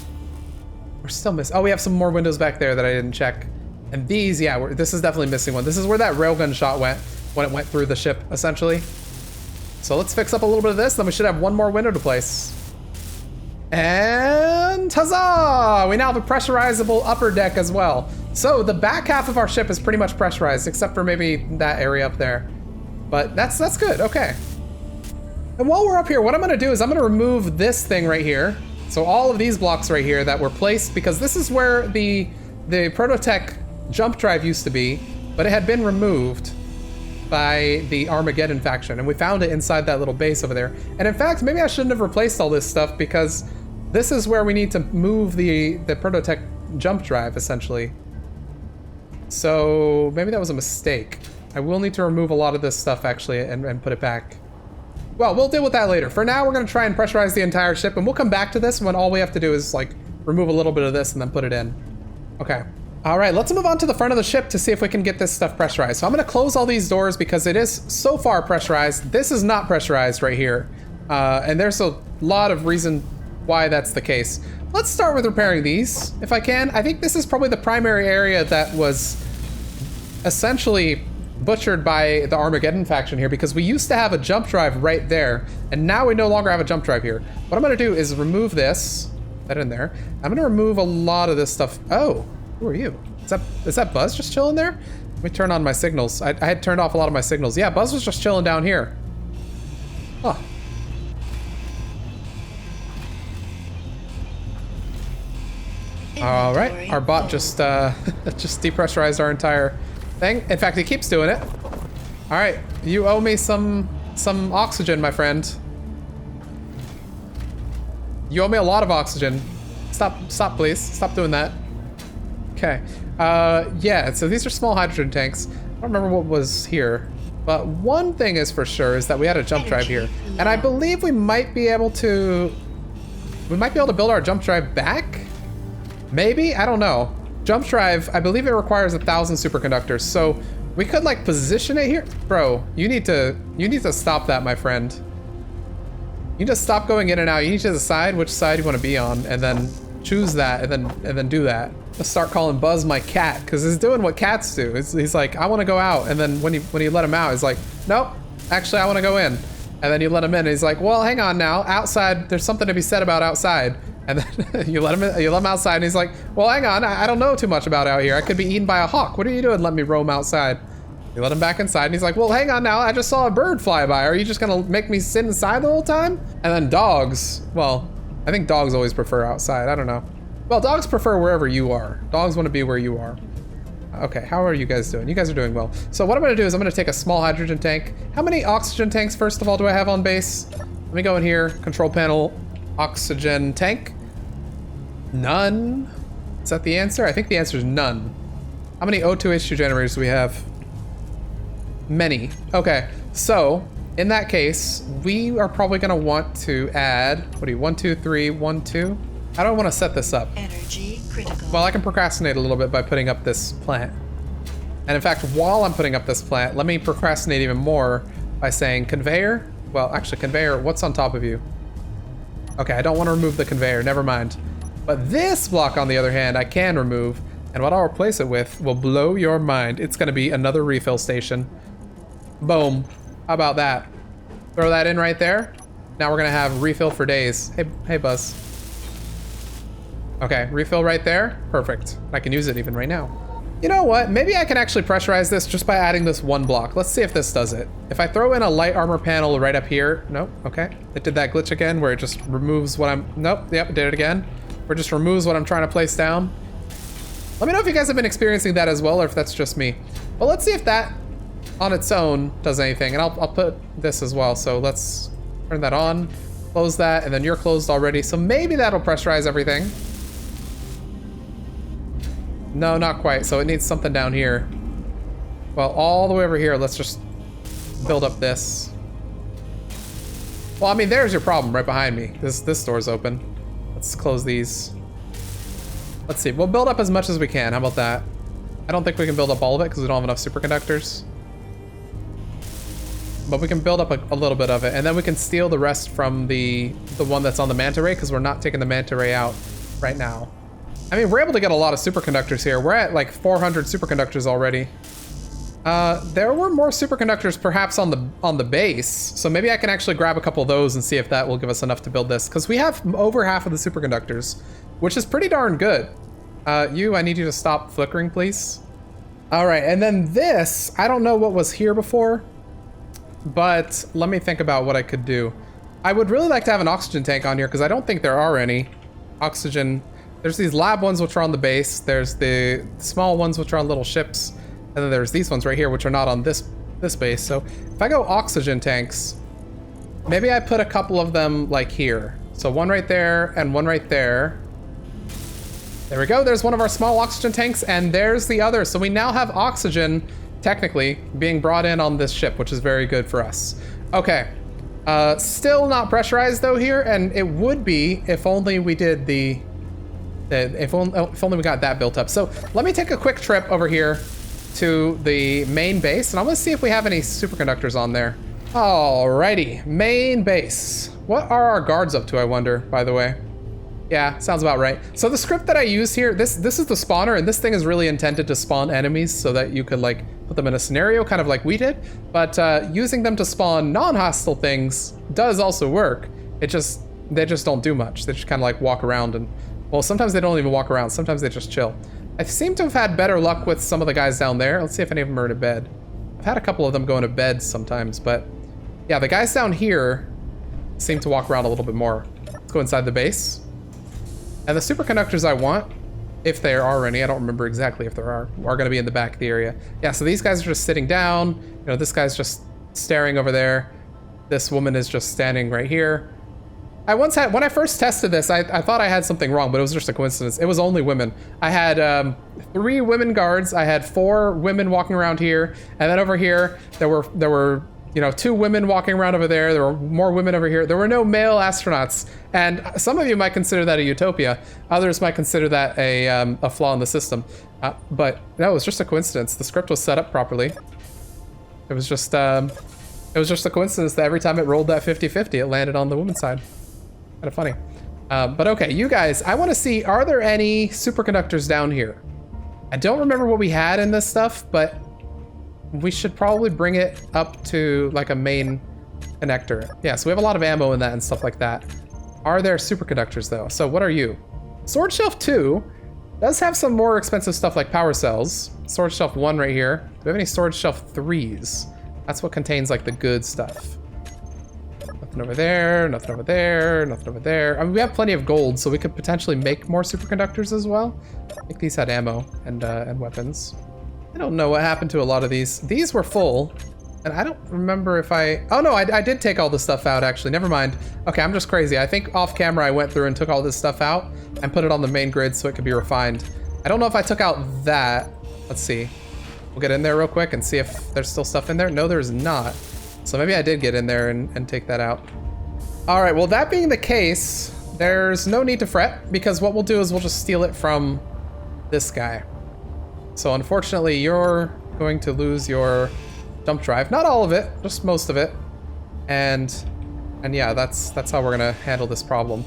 We're still missing. Oh, we have some more windows back there that I didn't check. And these, yeah, this is definitely missing one. This is where that railgun shot went when it went through the ship, essentially. So let's fix up a little bit of this, then we should have one more window to place. And huzzah! We now have a pressurizable upper deck as well. So the back half of our ship is pretty much pressurized, except for maybe that area up there. But that's good, okay. And while we're up here, what I'm gonna do is I'm gonna remove this thing right here. So all of these blocks right here that were placed, because this is where the Prototech jump drive used to be, but it had been removed by the Armageddon faction, and we found it inside that little base over there. And in fact, maybe I shouldn't have replaced all this stuff, because this is where we need to move the Prototech jump drive, essentially. So maybe that was a mistake. I will need to remove a lot of this stuff, actually, and put it back. Well, we'll deal with that later. For now, we're going to try and pressurize the entire ship, and we'll come back to this when all we have to do is, like, remove a little bit of this and then put it in. Okay. All right, let's move on to the front of the ship to see if we can get this stuff pressurized. So I'm going to close all these doors because it is so far pressurized. This is not pressurized right here. And there's a lot of reason why that's the case. Let's start with repairing these, if I can. I think this is probably the primary area that was essentially butchered by the Armageddon faction here, because we used to have a jump drive right there, and now we no longer have a jump drive here. What I'm going to do is remove this, that in there. I'm going to remove a lot of this stuff. Oh. Who are you? Is that Buzz just chilling there? Let me turn on my signals. I had turned off a lot of my signals. Yeah, Buzz was just chilling down here. Huh. All right, our bot just just depressurized our entire thing. In fact, he keeps doing it. All right, you owe me some oxygen, my friend. You owe me a lot of oxygen. Stop, please. Stop doing that. Okay, yeah, so these are small hydrogen tanks. I don't remember what was here, but one thing is for sure is that we had a jump drive here. And I believe we might be able to build our jump drive back? Maybe? I don't know. Jump drive, I believe it requires 1,000 superconductors, so we could like position it here. Bro, you need to stop that, my friend. You need to stop going in and out. You need to decide which side you want to be on, and then choose that, and then do that. Let's start calling Buzz my cat, because he's doing what cats do. He's like, I want to go out, and then when you let him out, he's like, nope, actually I want to go in. And then you let him in, and he's like, well, hang on now, outside, there's something to be said about outside. And then you let him outside, and he's like, well, hang on, I don't know too much about out here. I could be eaten by a hawk. What are you doing? Let me roam outside. You let him back inside, and he's like, well, hang on now, I just saw a bird fly by. Are you just gonna make me sit inside the whole time? And then dogs, well, I think dogs always prefer outside. I don't know. Well, dogs prefer wherever you are. Dogs want to be where you are. Okay, how are you guys doing? You guys are doing well. So what I'm going to do is I'm going to take a small hydrogen tank. How many oxygen tanks, first of all, do I have on base? Let me go in here. Control panel, oxygen tank. None. Is that the answer? I think the answer is none. How many O2H2 generators do we have? Many. Okay, so in that case, we are probably going to want to add, what do you, 1, 2, 3, 1, 2? How do I want to set this up? Energy critical. Well, I can procrastinate a little bit by putting up this plant. And in fact, while I'm putting up this plant, let me procrastinate even more by saying conveyor. Well, actually, conveyor, what's on top of you? Okay, I don't want to remove the conveyor, never mind. But this block, on the other hand, I can remove. And what I'll replace it with will blow your mind. It's going to be another refill station. Boom. How about that? Throw that in right there. Now we're going to have refill for days. Hey, Buzz. Okay, refill right there. Perfect. I can use it even right now. You know what? Maybe I can actually pressurize this just by adding this one block. Let's see if this does it. If I throw in a light armor panel right up here. Nope. Okay. It did that glitch again where it just removes what I'm... Nope. Yep, it did it again. Where it just removes what I'm trying to place down. Let me know if you guys have been experiencing that as well, or if that's just me. But let's see if that on its own does anything. And I'll put this as well. So let's turn that on. Close that. And then you're closed already. So maybe that'll pressurize everything. No, not quite. So it needs something down here. Well, all the way over here, let's just build up this. Well, I mean, there's your problem right behind me. This door's open. Let's close these. Let's see. We'll build up as much as we can. How about that? I don't think we can build up all of it because we don't have enough superconductors. But we can build up a little bit of it, and then we can steal the rest from the one that's on the manta ray, because we're not taking the manta ray out right now. I mean, we're able to get a lot of superconductors here. We're at like 400 superconductors already. There were more superconductors perhaps on the base, so maybe I can actually grab a couple of those and see if that will give us enough to build this, because we have over half of the superconductors, which is pretty darn good. I need you to stop flickering, please. All right, and then this, I don't know what was here before, but let me think about what I could do. I would really like to have an oxygen tank on here, because I don't think there are any oxygen. There's these lab ones which are on the base, there's the small ones which are on little ships, and then there's these ones right here which are not on this base. So if I go oxygen tanks, maybe I put a couple of them like here. So one right there and one right there. There we go, there's one of our small oxygen tanks, and there's the other. So we now have oxygen technically being brought in on this ship, which is very good for us. Okay, still not pressurized though here, and it would be if only we did if only we got that built up. So let me take a quick trip over here to the main base, and I'm gonna see if we have any superconductors on there. Alrighty, main base. What are our guards up to, I wonder, by the way? Yeah, sounds about right. So the script that I use here, this is the spawner, and this thing is really intended to spawn enemies so that you could like put them in a scenario kind of like we did, but using them to spawn non-hostile things does also work. They just don't do much. They just kind of like walk around, and well, sometimes they don't even walk around, sometimes they just chill. I seem to have had better luck with some of the guys down there. Let's see if any of them are to bed. I've had a couple of them going to bed sometimes, but yeah, the guys down here seem to walk around a little bit more. Let's go inside the base. And the superconductors I want, if there are any, I don't remember exactly if there are going to be in the back of the area. Yeah, so these guys are just sitting down. You know, this guy's just staring over there. This woman is just standing right here. When I first tested this, I thought I had something wrong, but it was just a coincidence. It was only women. I had 3 women guards. I had 4 women walking around here, and then over here there were you know, 2 women walking around over there. There were more women over here. There were no male astronauts, and some of you might consider that a utopia. Others might consider that a flaw in the system. But no, it was just a coincidence. The script was set up properly. It was just a coincidence that every time it rolled that 50-50, it landed on the woman's side. Kind of funny. But okay, you guys, I want to see, are there any superconductors down here? I don't remember what we had in this stuff, but we should probably bring it up to like a main connector. Yeah, so we have a lot of ammo in that and stuff like that. Are there superconductors though? So what are you? Sword Shelf 2 does have some more expensive stuff like power cells. Sword Shelf 1 right here. Do we have any Sword Shelf 3s? That's what contains like the good stuff. Nothing over there, nothing over there, nothing over there. I mean, we have plenty of gold, so we could potentially make more superconductors as well. I think these had ammo and weapons. I don't know what happened to a lot of these. These were full, and I don't remember if oh no, I did take all this stuff out actually, never mind. Okay, I'm just crazy. I think off camera I went through and took all this stuff out and put it on the main grid so it could be refined. I don't know if I took out that. Let's see. We'll get in there real quick and see if there's still stuff in there. No, there's not. So maybe I did get in there and take that out. All right, well, that being the case, there's no need to fret, because what we'll do is we'll just steal it from this guy. So unfortunately, you're going to lose your jump drive. Not all of it, just most of it. And yeah, that's how we're gonna handle this problem.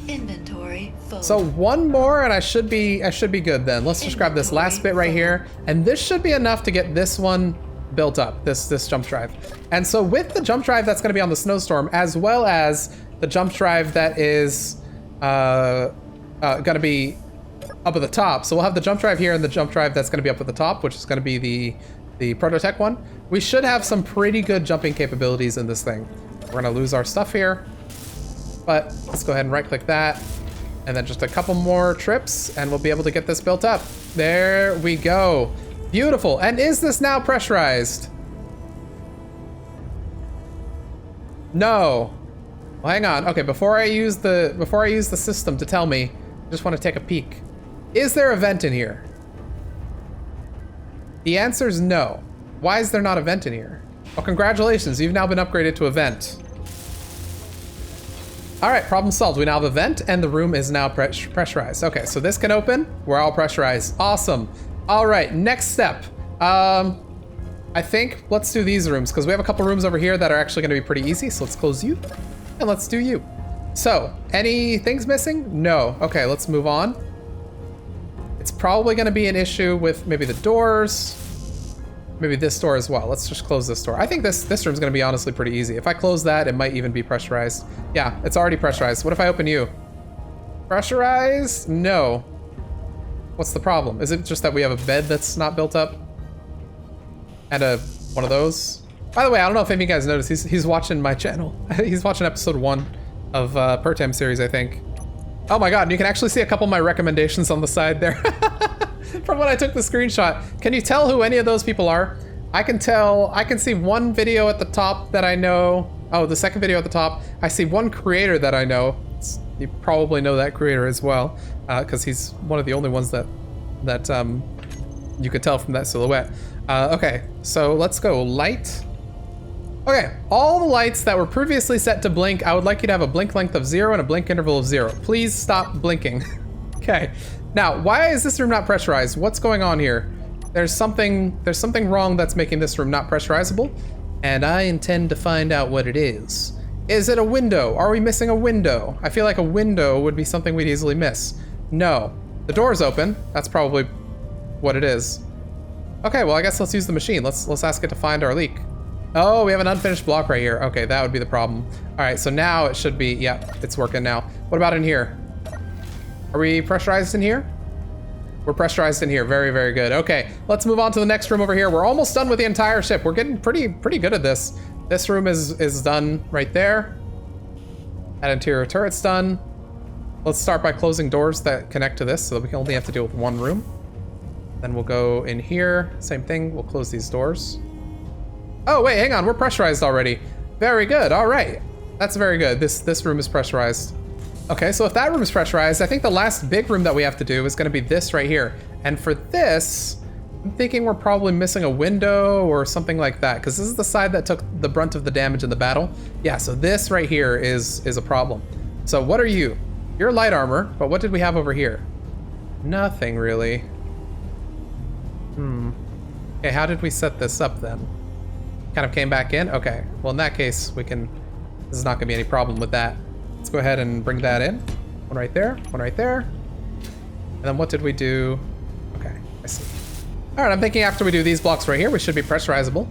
Inventory full. So one more and I should be good then. Let's just grab this last bit right here, and this should be enough to get this one built up, this jump drive. And so with the jump drive that's going to be on the Snowstorm, as well as the jump drive that is going to be up at the top, so we'll have the jump drive here and the jump drive that's going to be up at the top, which is going to be the Prototech one. We should have some pretty good jumping capabilities in this thing. We're going to lose our stuff here, but let's go ahead and right click that, and then just a couple more trips and we'll be able to get this built up. There we go. Beautiful. And is this now pressurized? No. Well, hang on. Okay, before I use the system to tell me, I just want to take a peek. Is there a vent in here? The answer is no. Why is there not a vent in here? Well, congratulations, you've now been upgraded to a vent. All right, problem solved. We now have a vent and the room is now pressurized. Okay, so this can open. We're all pressurized. Awesome. All right, next step. I think let's do these rooms because we have a couple rooms over here that are actually gonna be pretty easy. So let's close you and let's do you. So, any things missing? No. Okay, let's move on. It's probably gonna be an issue with maybe the doors. Maybe this door as well. Let's just close this door. I think this room's gonna be honestly pretty easy. If I close that, it might even be pressurized. Yeah, it's already pressurized. What if I open you? Pressurized? No. What's the problem? Is it just that we have a bed that's not built up? And one of those? By the way, I don't know if any of you guys noticed, he's watching my channel. He's watching episode 1 of Pertam series, I think. Oh my god, and you can actually see a couple of my recommendations on the side there. From when I took the screenshot. Can you tell who any of those people are? I can tell, I can see one video at the top that I know. Oh, the second video at the top. I see one creator that I know. You probably know that creator as well, because he's one of the only ones that you could tell from that silhouette. Okay, so let's go light. Okay, all the lights that were previously set to blink, I would like you to have a blink length of 0 and a blink interval of 0. Please stop blinking. Okay. Now, why is this room not pressurized? What's going on here? There's something wrong that's making this room not pressurizable, and I intend to find out what it is. Is it a window? Are we missing a window? I feel like a window would be something we'd easily miss. No. The door's open. That's probably what it is. Okay, well, I guess let's use the machine. Let's ask it to find our leak. Oh, we have an unfinished block right here. Okay, that would be the problem. All right, so now it should be, yeah, it's working now. What about in here? Are we pressurized in here? We're pressurized in here. Very, very good. Okay, let's move on to the next room over here. We're almost done with the entire ship. We're getting pretty good at this. This room is done right there. That interior turret's done. Let's start by closing doors that connect to this so that we can only have to deal with one room. Then we'll go in here. Same thing. We'll close these doors. Oh, wait, hang on. We're pressurized already. Very good. All right. That's very good. This room is pressurized. Okay, so if that room is pressurized, I think the last big room that we have to do is going to be this right here. And for this, I'm thinking we're probably missing a window or something like that, because this is the side that took the brunt of the damage in the battle. Yeah, so this right here is a problem. So what are you? You're light armor, but what did we have over here? Nothing really. Okay, how did we set this up then? Kind of came back in? Okay, well in that case, this is not gonna be any problem with that. Let's go ahead and bring that in. One right there, one right there. And then what did we do? Okay, I see. All right, I'm thinking after we do these blocks right here, we should be pressurizable.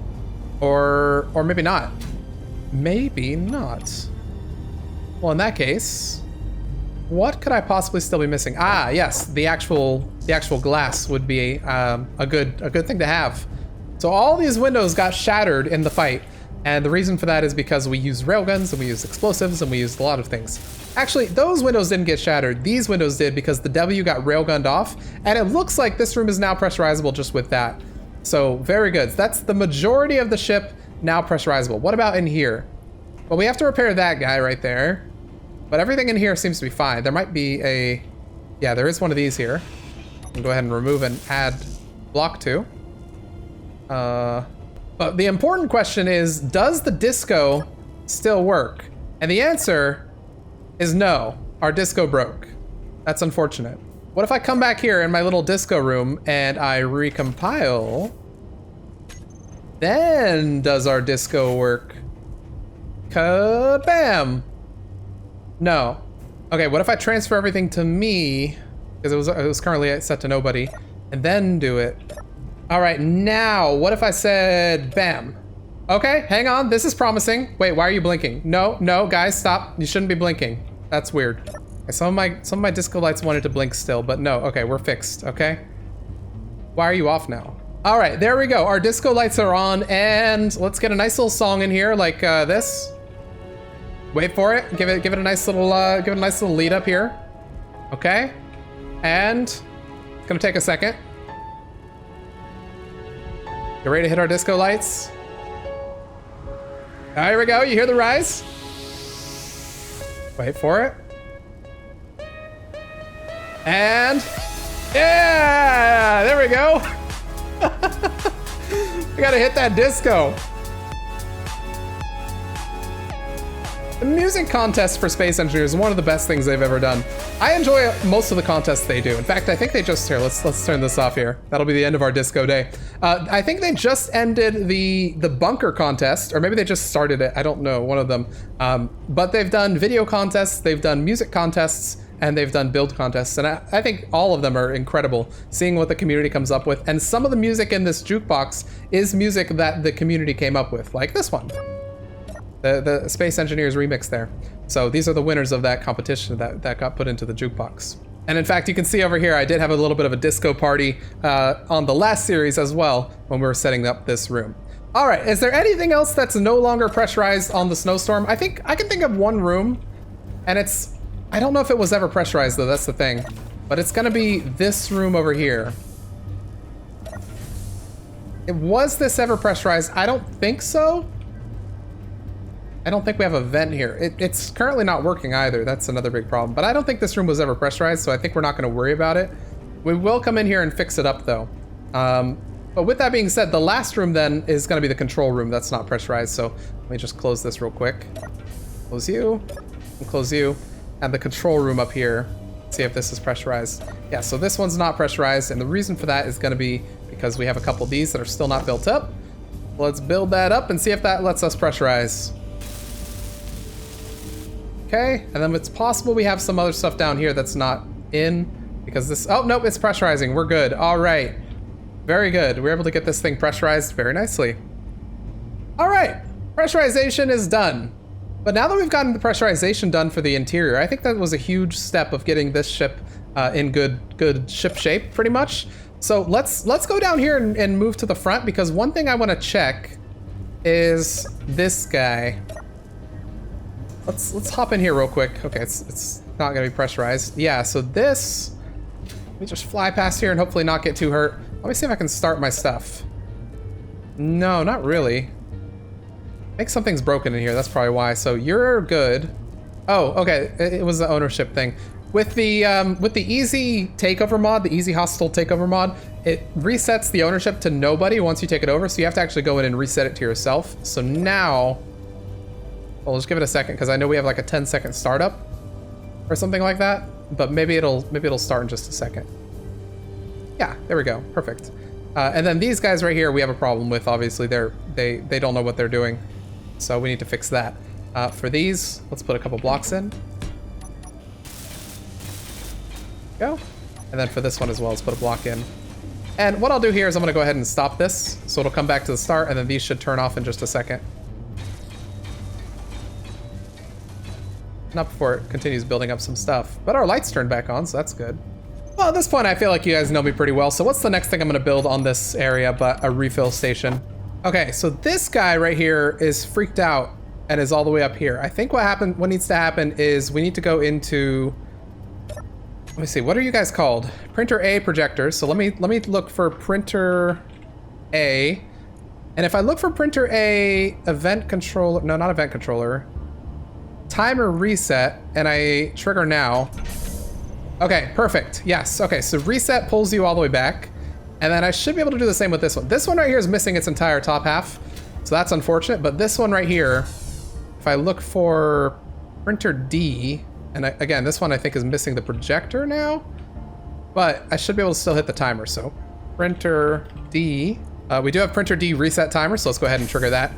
Or maybe not. Maybe not. Well, in that case, what could I possibly still be missing? Ah, yes, the actual glass would be a good thing to have. So all these windows got shattered in the fight, and the reason for that is because we used railguns and we used explosives and we used a lot of things. Actually, those windows didn't get shattered. These windows did because the W got railgunned off, and it looks like this room is now pressurizable just with that. So very good. That's the majority of the ship now pressurizable. What about in here? Well, we have to repair that guy right there, but everything in here seems to be fine. There might be yeah, there is one of these here. I'll go ahead and remove and add block 2. But the important question is, does the disco still work? And the answer is no. Our disco broke. That's unfortunate. What if I come back here in my little disco room and I recompile? Then does our disco work? Kabam! No. Okay, what if I transfer everything to me? Because it was currently set to nobody. And then do it. All right, now, what if I said bam? Okay, hang on, this is promising. Wait, why are you blinking? No, guys, stop. You shouldn't be blinking. That's weird. Okay, some of my disco lights wanted to blink still, but no, okay, we're fixed, okay? Why are you off now? All right, there we go. Our disco lights are on, and let's get a nice little song in here like this. Wait for it. Give it a nice little lead up here. Okay, and it's gonna take a second. You ready to hit our disco lights? Here we go. You hear the rise? Wait for it. And yeah, there we go. We gotta hit that disco. The music contest for Space Engineers is one of the best things they've ever done. I enjoy most of the contests they do. In fact, I think they just, here, let's turn this off here. That'll be the end of our disco day. I think they just ended the bunker contest, or maybe they just started it. I don't know, one of them. But they've done video contests, they've done music contests, and they've done build contests. And I think all of them are incredible, seeing what the community comes up with. And some of the music in this jukebox is music that the community came up with, like this one. The Space Engineers remix there. So these are the winners of that competition that got put into the jukebox. And in fact, you can see over here, I did have a little bit of a disco party on the last series as well when we were setting up this room. All right, is there anything else that's no longer pressurized on the Snowstorm? I think I can think of one room, and it's, I don't know if it was ever pressurized though, that's the thing. But it's gonna be this room over here. Was this ever pressurized? I don't think so. I don't think we have a vent here. It's currently not working either. That's another big problem. But I don't think this room was ever pressurized, so I think we're not going to worry about it. We will come in here and fix it up, though. But with that being said, the last room then is going to be the control room. That's not pressurized, so let me just close this real quick. Close you, and close you, and the control room up here. See if this is pressurized. Yeah, so this one's not pressurized, and the reason for that is going to be because we have a couple of these that are still not built up. Let's build that up and see if that lets us pressurize. Okay, and then it's possible we have some other stuff down here that's not in because this, oh, nope, it's pressurizing. We're good. All right. Very good. We're able to get this thing pressurized very nicely. All right, pressurization is done. But now that we've gotten the pressurization done for the interior, I think that was a huge step of getting this ship in good ship shape, pretty much. So let's go down here and move to the front, because one thing I want to check is this guy. Let's hop in here real quick. Okay, it's not gonna be pressurized. Yeah, so this, let me just fly past here and hopefully not get too hurt. Let me see if I can start my stuff. No, not really. I think something's broken in here, that's probably why. So you're good. Oh, okay, it was the ownership thing. With the easy takeover mod, the easy hostile takeover mod, it resets the ownership to nobody once you take it over, so you have to actually go in and reset it to yourself. So now, well, just give it a second, because I know we have like a 10-second startup or something like that, but maybe it'll start in just a second. Yeah, there we go, perfect. And then these guys right here, we have a problem with. Obviously, they don't know what they're doing, so we need to fix that. For these, let's put a couple blocks in. Go. And then for this one as well, let's put a block in. And what I'll do here is I'm gonna go ahead and stop this, so it'll come back to the start, and then these should turn off in just a second. Not before it continues building up some stuff. But our lights turned back on, so that's good. Well, at this point, I feel like you guys know me pretty well, so what's the next thing I'm gonna build on this area but a refill station? Okay, so this guy right here is freaked out and is all the way up here. I think what needs to happen is we need to go into, let me see, what are you guys called? Printer A projectors. So let me look for printer A. And if I look for printer A, event controller, no, not event controller, timer reset, and I trigger now. Okay, perfect. Yes, okay, so reset pulls you all the way back. And then I should be able to do the same with this one. This one right here is missing its entire top half, so that's unfortunate. But this one right here, if I look for printer D, and again, this one I think is missing the projector now, but I should be able to still hit the timer. So printer D, we do have printer D reset timer, so let's go ahead and trigger that.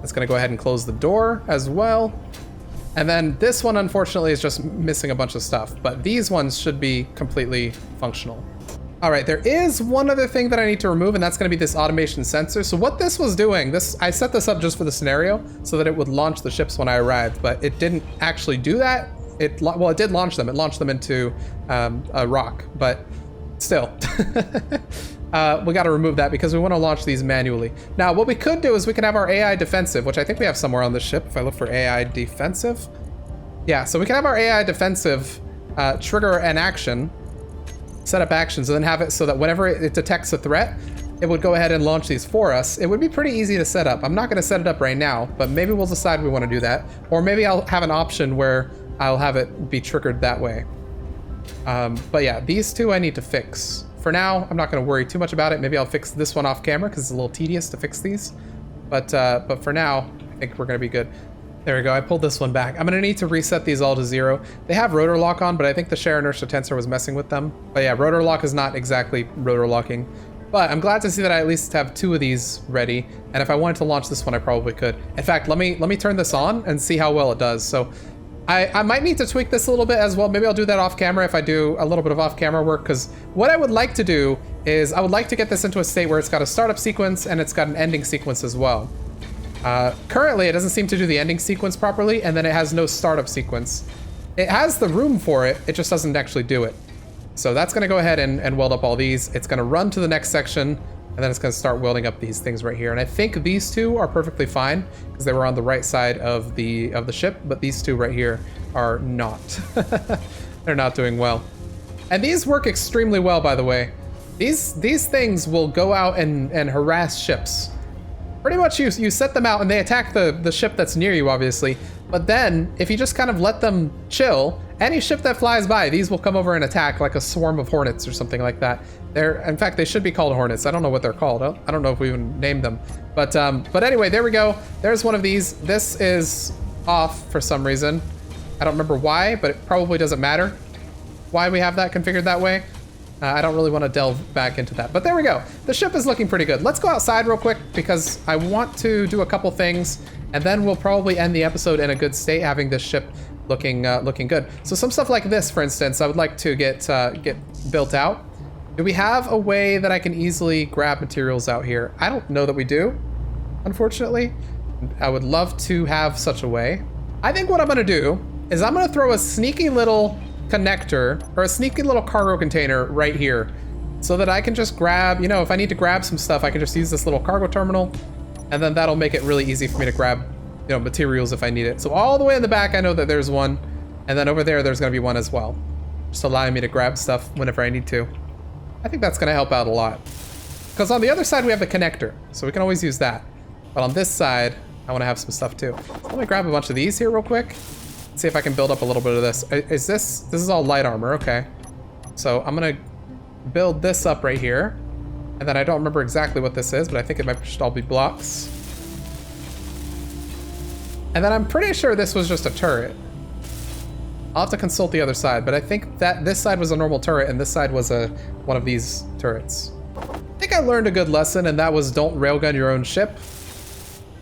That's gonna go ahead and close the door as well. And then this one, unfortunately, is just missing a bunch of stuff, but these ones should be completely functional. All right, there is one other thing that I need to remove, and that's gonna be this automation sensor. So what this was doing, I set this up just for the scenario so that it would launch the ships when I arrived, but it didn't actually do that. Well, it did launch them. It launched them into a rock, but still. We gotta remove that because we wanna launch these manually. Now, what we could do is we can have our AI defensive, which I think we have somewhere on the ship. If I look for AI defensive. Yeah, so we can have our AI defensive trigger an action, set up actions, and then have it so that whenever it detects a threat, it would go ahead and launch these for us. It would be pretty easy to set up. I'm not gonna set it up right now, but maybe we'll decide we wanna do that. Or maybe I'll have an option where I'll have it be triggered that way. But yeah, these two I need to fix for now, I'm not going to worry too much about it. Maybe I'll fix this one off camera because it's a little tedious to fix these. But for now, I think we're going to be good. There we go. I pulled this one back. I'm going to need to reset these all to 0. They have rotor lock on, but I think the share inertia tensor was messing with them. But yeah, rotor lock is not exactly rotor locking. But I'm glad to see that I at least have 2 of these ready. And if I wanted to launch this one, I probably could. In fact, let me turn this on and see how well it does. So I might need to tweak this a little bit as well. Maybe I'll do that off camera if I do a little bit of off camera work, because what I would like to do is I would like to get this into a state where it's got a startup sequence and it's got an ending sequence as well. Currently, it doesn't seem to do the ending sequence properly, and then it has no startup sequence. It has the room for it, it just doesn't actually do it. So that's going to go ahead and weld up all these. It's going to run to the next section, and then it's going to start welding up these things right here. And I think these 2 are perfectly fine because they were on the right side of the ship, but these 2 right here are not. They're not doing well. And these work extremely well, by the way. These things will go out and harass ships. Pretty much you set them out and they attack the ship that's near you, obviously. But then, if you just kind of let them chill, any ship that flies by, these will come over and attack like a swarm of hornets or something like that. In fact, they should be called hornets. I don't know what they're called. I don't know if we even named them. But anyway, there we go. There's one of these. This is off for some reason. I don't remember why, but it probably doesn't matter why we have that configured that way. I don't really want to delve back into that, but there we go. The ship is looking pretty good. Let's go outside real quick because I want to do a couple things, and then we'll probably end the episode in a good state, having this ship looking good. So some stuff like this, for instance, I would like to get built out. Do we have a way that I can easily grab materials out here? I don't know that we do, unfortunately. I would love to have such a way. I think what I'm gonna do is I'm gonna throw a sneaky little connector or a sneaky little cargo container right here so that I can just grab, if I need to grab some stuff, I can just use this little cargo terminal, and then that'll make it really easy for me to grab, materials if I need it. So all the way in the back, I know that there's one, and then over there's going to be one as well, just allowing me to grab stuff whenever I need to. I think that's going to help out a lot, because on the other side we have the connector, so we can always use that. But on this side, I want to have some stuff too. So let me grab a bunch of these here real quick. See if I can build up a little bit of this. This is all light armor, okay. So I'm gonna build this up right here. And then I don't remember exactly what this is, but I think it might just all be blocks. And then I'm pretty sure this was just a turret. I'll have to consult the other side, but I think that this side was a normal turret and this side was one of these turrets. I think I learned a good lesson, and that was don't railgun your own ship.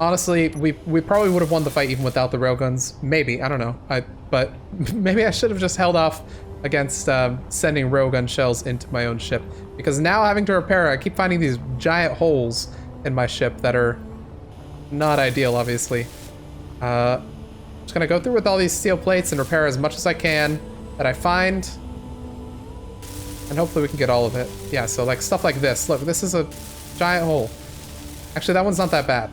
Honestly, we probably would have won the fight even without the railguns. Maybe, I don't know. But maybe I should have just held off against sending railgun shells into my own ship. Because now having to repair, I keep finding these giant holes in my ship that are not ideal, obviously. Just gonna go through with all these steel plates and repair as much as I can that I find. And hopefully we can get all of it. Yeah, so like stuff like this. Look, this is a giant hole. Actually, that one's not that bad.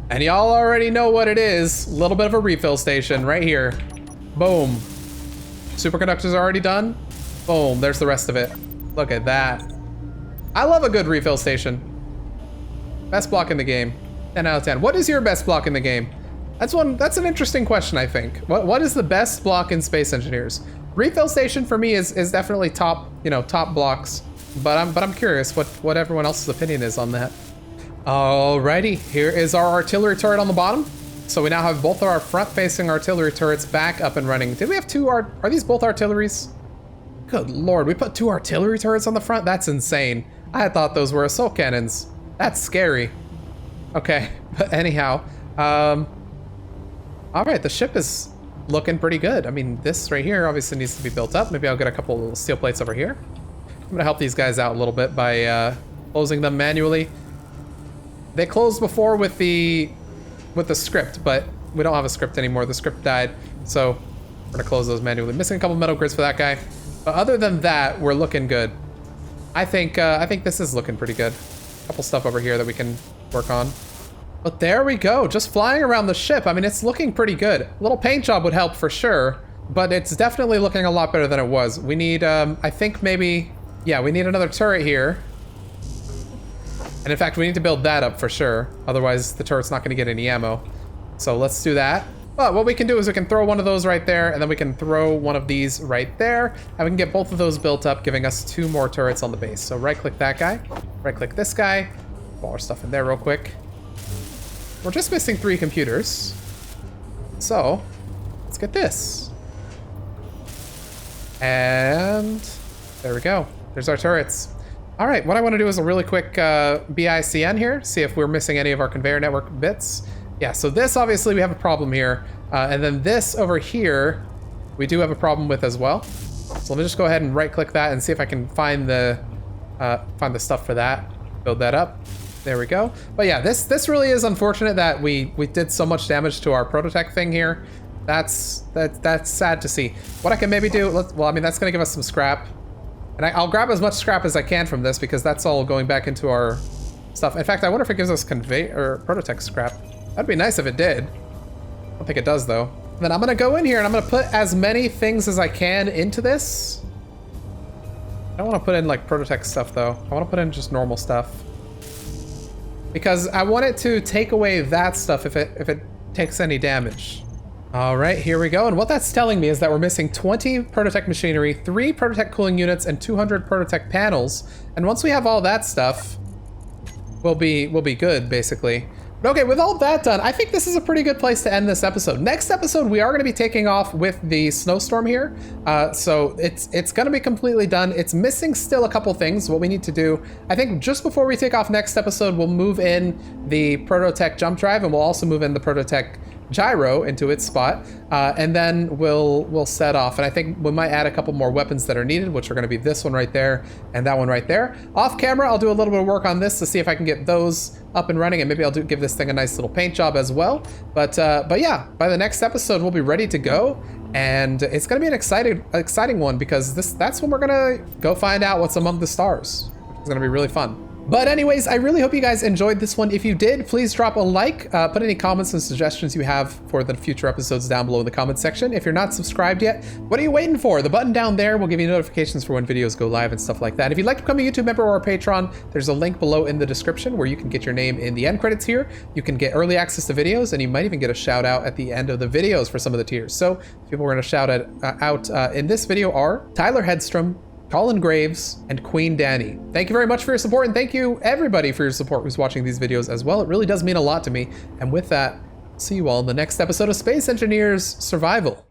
And y'all already know what it is. A little bit of a refill station right here. Boom. Superconductor's already done. Boom, there's the rest of it. Look at that. I love a good refill station. Best block in the game. 10 out of 10. What is your best block in the game? That's an interesting question, I think. What is the best block in Space Engineers? Refill station for me is definitely top, top blocks. But I'm curious what everyone else's opinion is on that. Alrighty, here is our artillery turret on the bottom. So we now have both of our front-facing artillery turrets back up and running. Did we have two? Are these both artilleries? Good lord, we put two artillery turrets on the front? That's insane. I had thought those were assault cannons. That's scary. Okay, but anyhow, all right, the ship is looking pretty good. I mean, this right here obviously needs to be built up. Maybe I'll get a couple little steel plates over here. I'm gonna help these guys out a little bit by closing them manually. They closed before with the script, but we don't have a script anymore. The script died, so we're gonna close those manually. Missing a couple metal grids for that guy, but other than that, we're looking good. I think this is looking pretty good. A couple stuff over here that we can work on. But there we go, just flying around the ship. I mean, it's looking pretty good. A little paint job would help for sure, but it's definitely looking a lot better than it was. We need, I think maybe, yeah, we need another turret here. And in fact, we need to build that up for sure. Otherwise, the turret's not gonna get any ammo. So let's do that. But what we can do is we can throw one of those right there, and then we can throw one of these right there, and we can get both of those built up, giving us 2 more turrets on the base. So right-click that guy, right-click this guy, put all our stuff in there real quick. We're just missing 3 computers. So let's get this. And there we go. There's our turrets. All right, what I want to do is a really quick BICN here, see if we're missing any of our conveyor network bits. Yeah, so this, obviously, we have a problem here. And then this over here, we do have a problem with as well. So let me just go ahead and right-click that and see if I can find the stuff for that. Build that up. There we go. But yeah, this really is unfortunate that we did so much damage to our prototech thing here. That's sad to see. What I can maybe do, well, I mean, that's going to give us some scrap. And I'll grab as much scrap as I can from this because that's all going back into our stuff. In fact, I wonder if it gives us prototech scrap. That'd be nice if it did. I don't think it does, though. And then I'm going to go in here and I'm going to put as many things as I can into this. I don't want to put in, like, prototech stuff, though. I want to put in just normal stuff. Because I want it to take away that stuff if it takes any damage. All right, here we go. And what that's telling me is that we're missing 20 prototech machinery, 3 prototech cooling units, and 200 prototech panels. And once we have all that stuff, we'll be good, basically. But okay, with all that done, I think this is a pretty good place to end this episode. Next episode, we are going to be taking off with the Snowstorm here. So it's going to be completely done. It's missing still a couple things. What we need to do, I think just before we take off next episode, we'll move in the prototech jump drive, and we'll also move in the prototech gyro into its spot, and then we'll set off. And I think we might add a couple more weapons that are needed, which are going to be this one right there and that one right there. Off camera, I'll do a little bit of work on this to see if I can get those up and running, and maybe I'll give this thing a nice little paint job as well. But yeah, by the next episode, we'll be ready to go, and it's going to be an exciting one because that's when we're going to go find out what's among the stars. It's going to be really fun. But anyways, I really hope you guys enjoyed this one. If you did, please drop a like, put any comments and suggestions you have for the future episodes down below in the comments section. If you're not subscribed yet, what are you waiting for? The button down there will give you notifications for when videos go live and stuff like that. If you'd like to become a YouTube member or a patron, there's a link below in the description where you can get your name in the end credits here. You can get early access to videos, and you might even get a shout out at the end of the videos for some of the tiers. So people we're going to shout out in this video are Tyler Hedstrom, Colin Graves, and Queen Danny. Thank you very much for your support, and thank you everybody for your support who's watching these videos as well. It really does mean a lot to me. And with that, see you all in the next episode of Space Engineers Survival.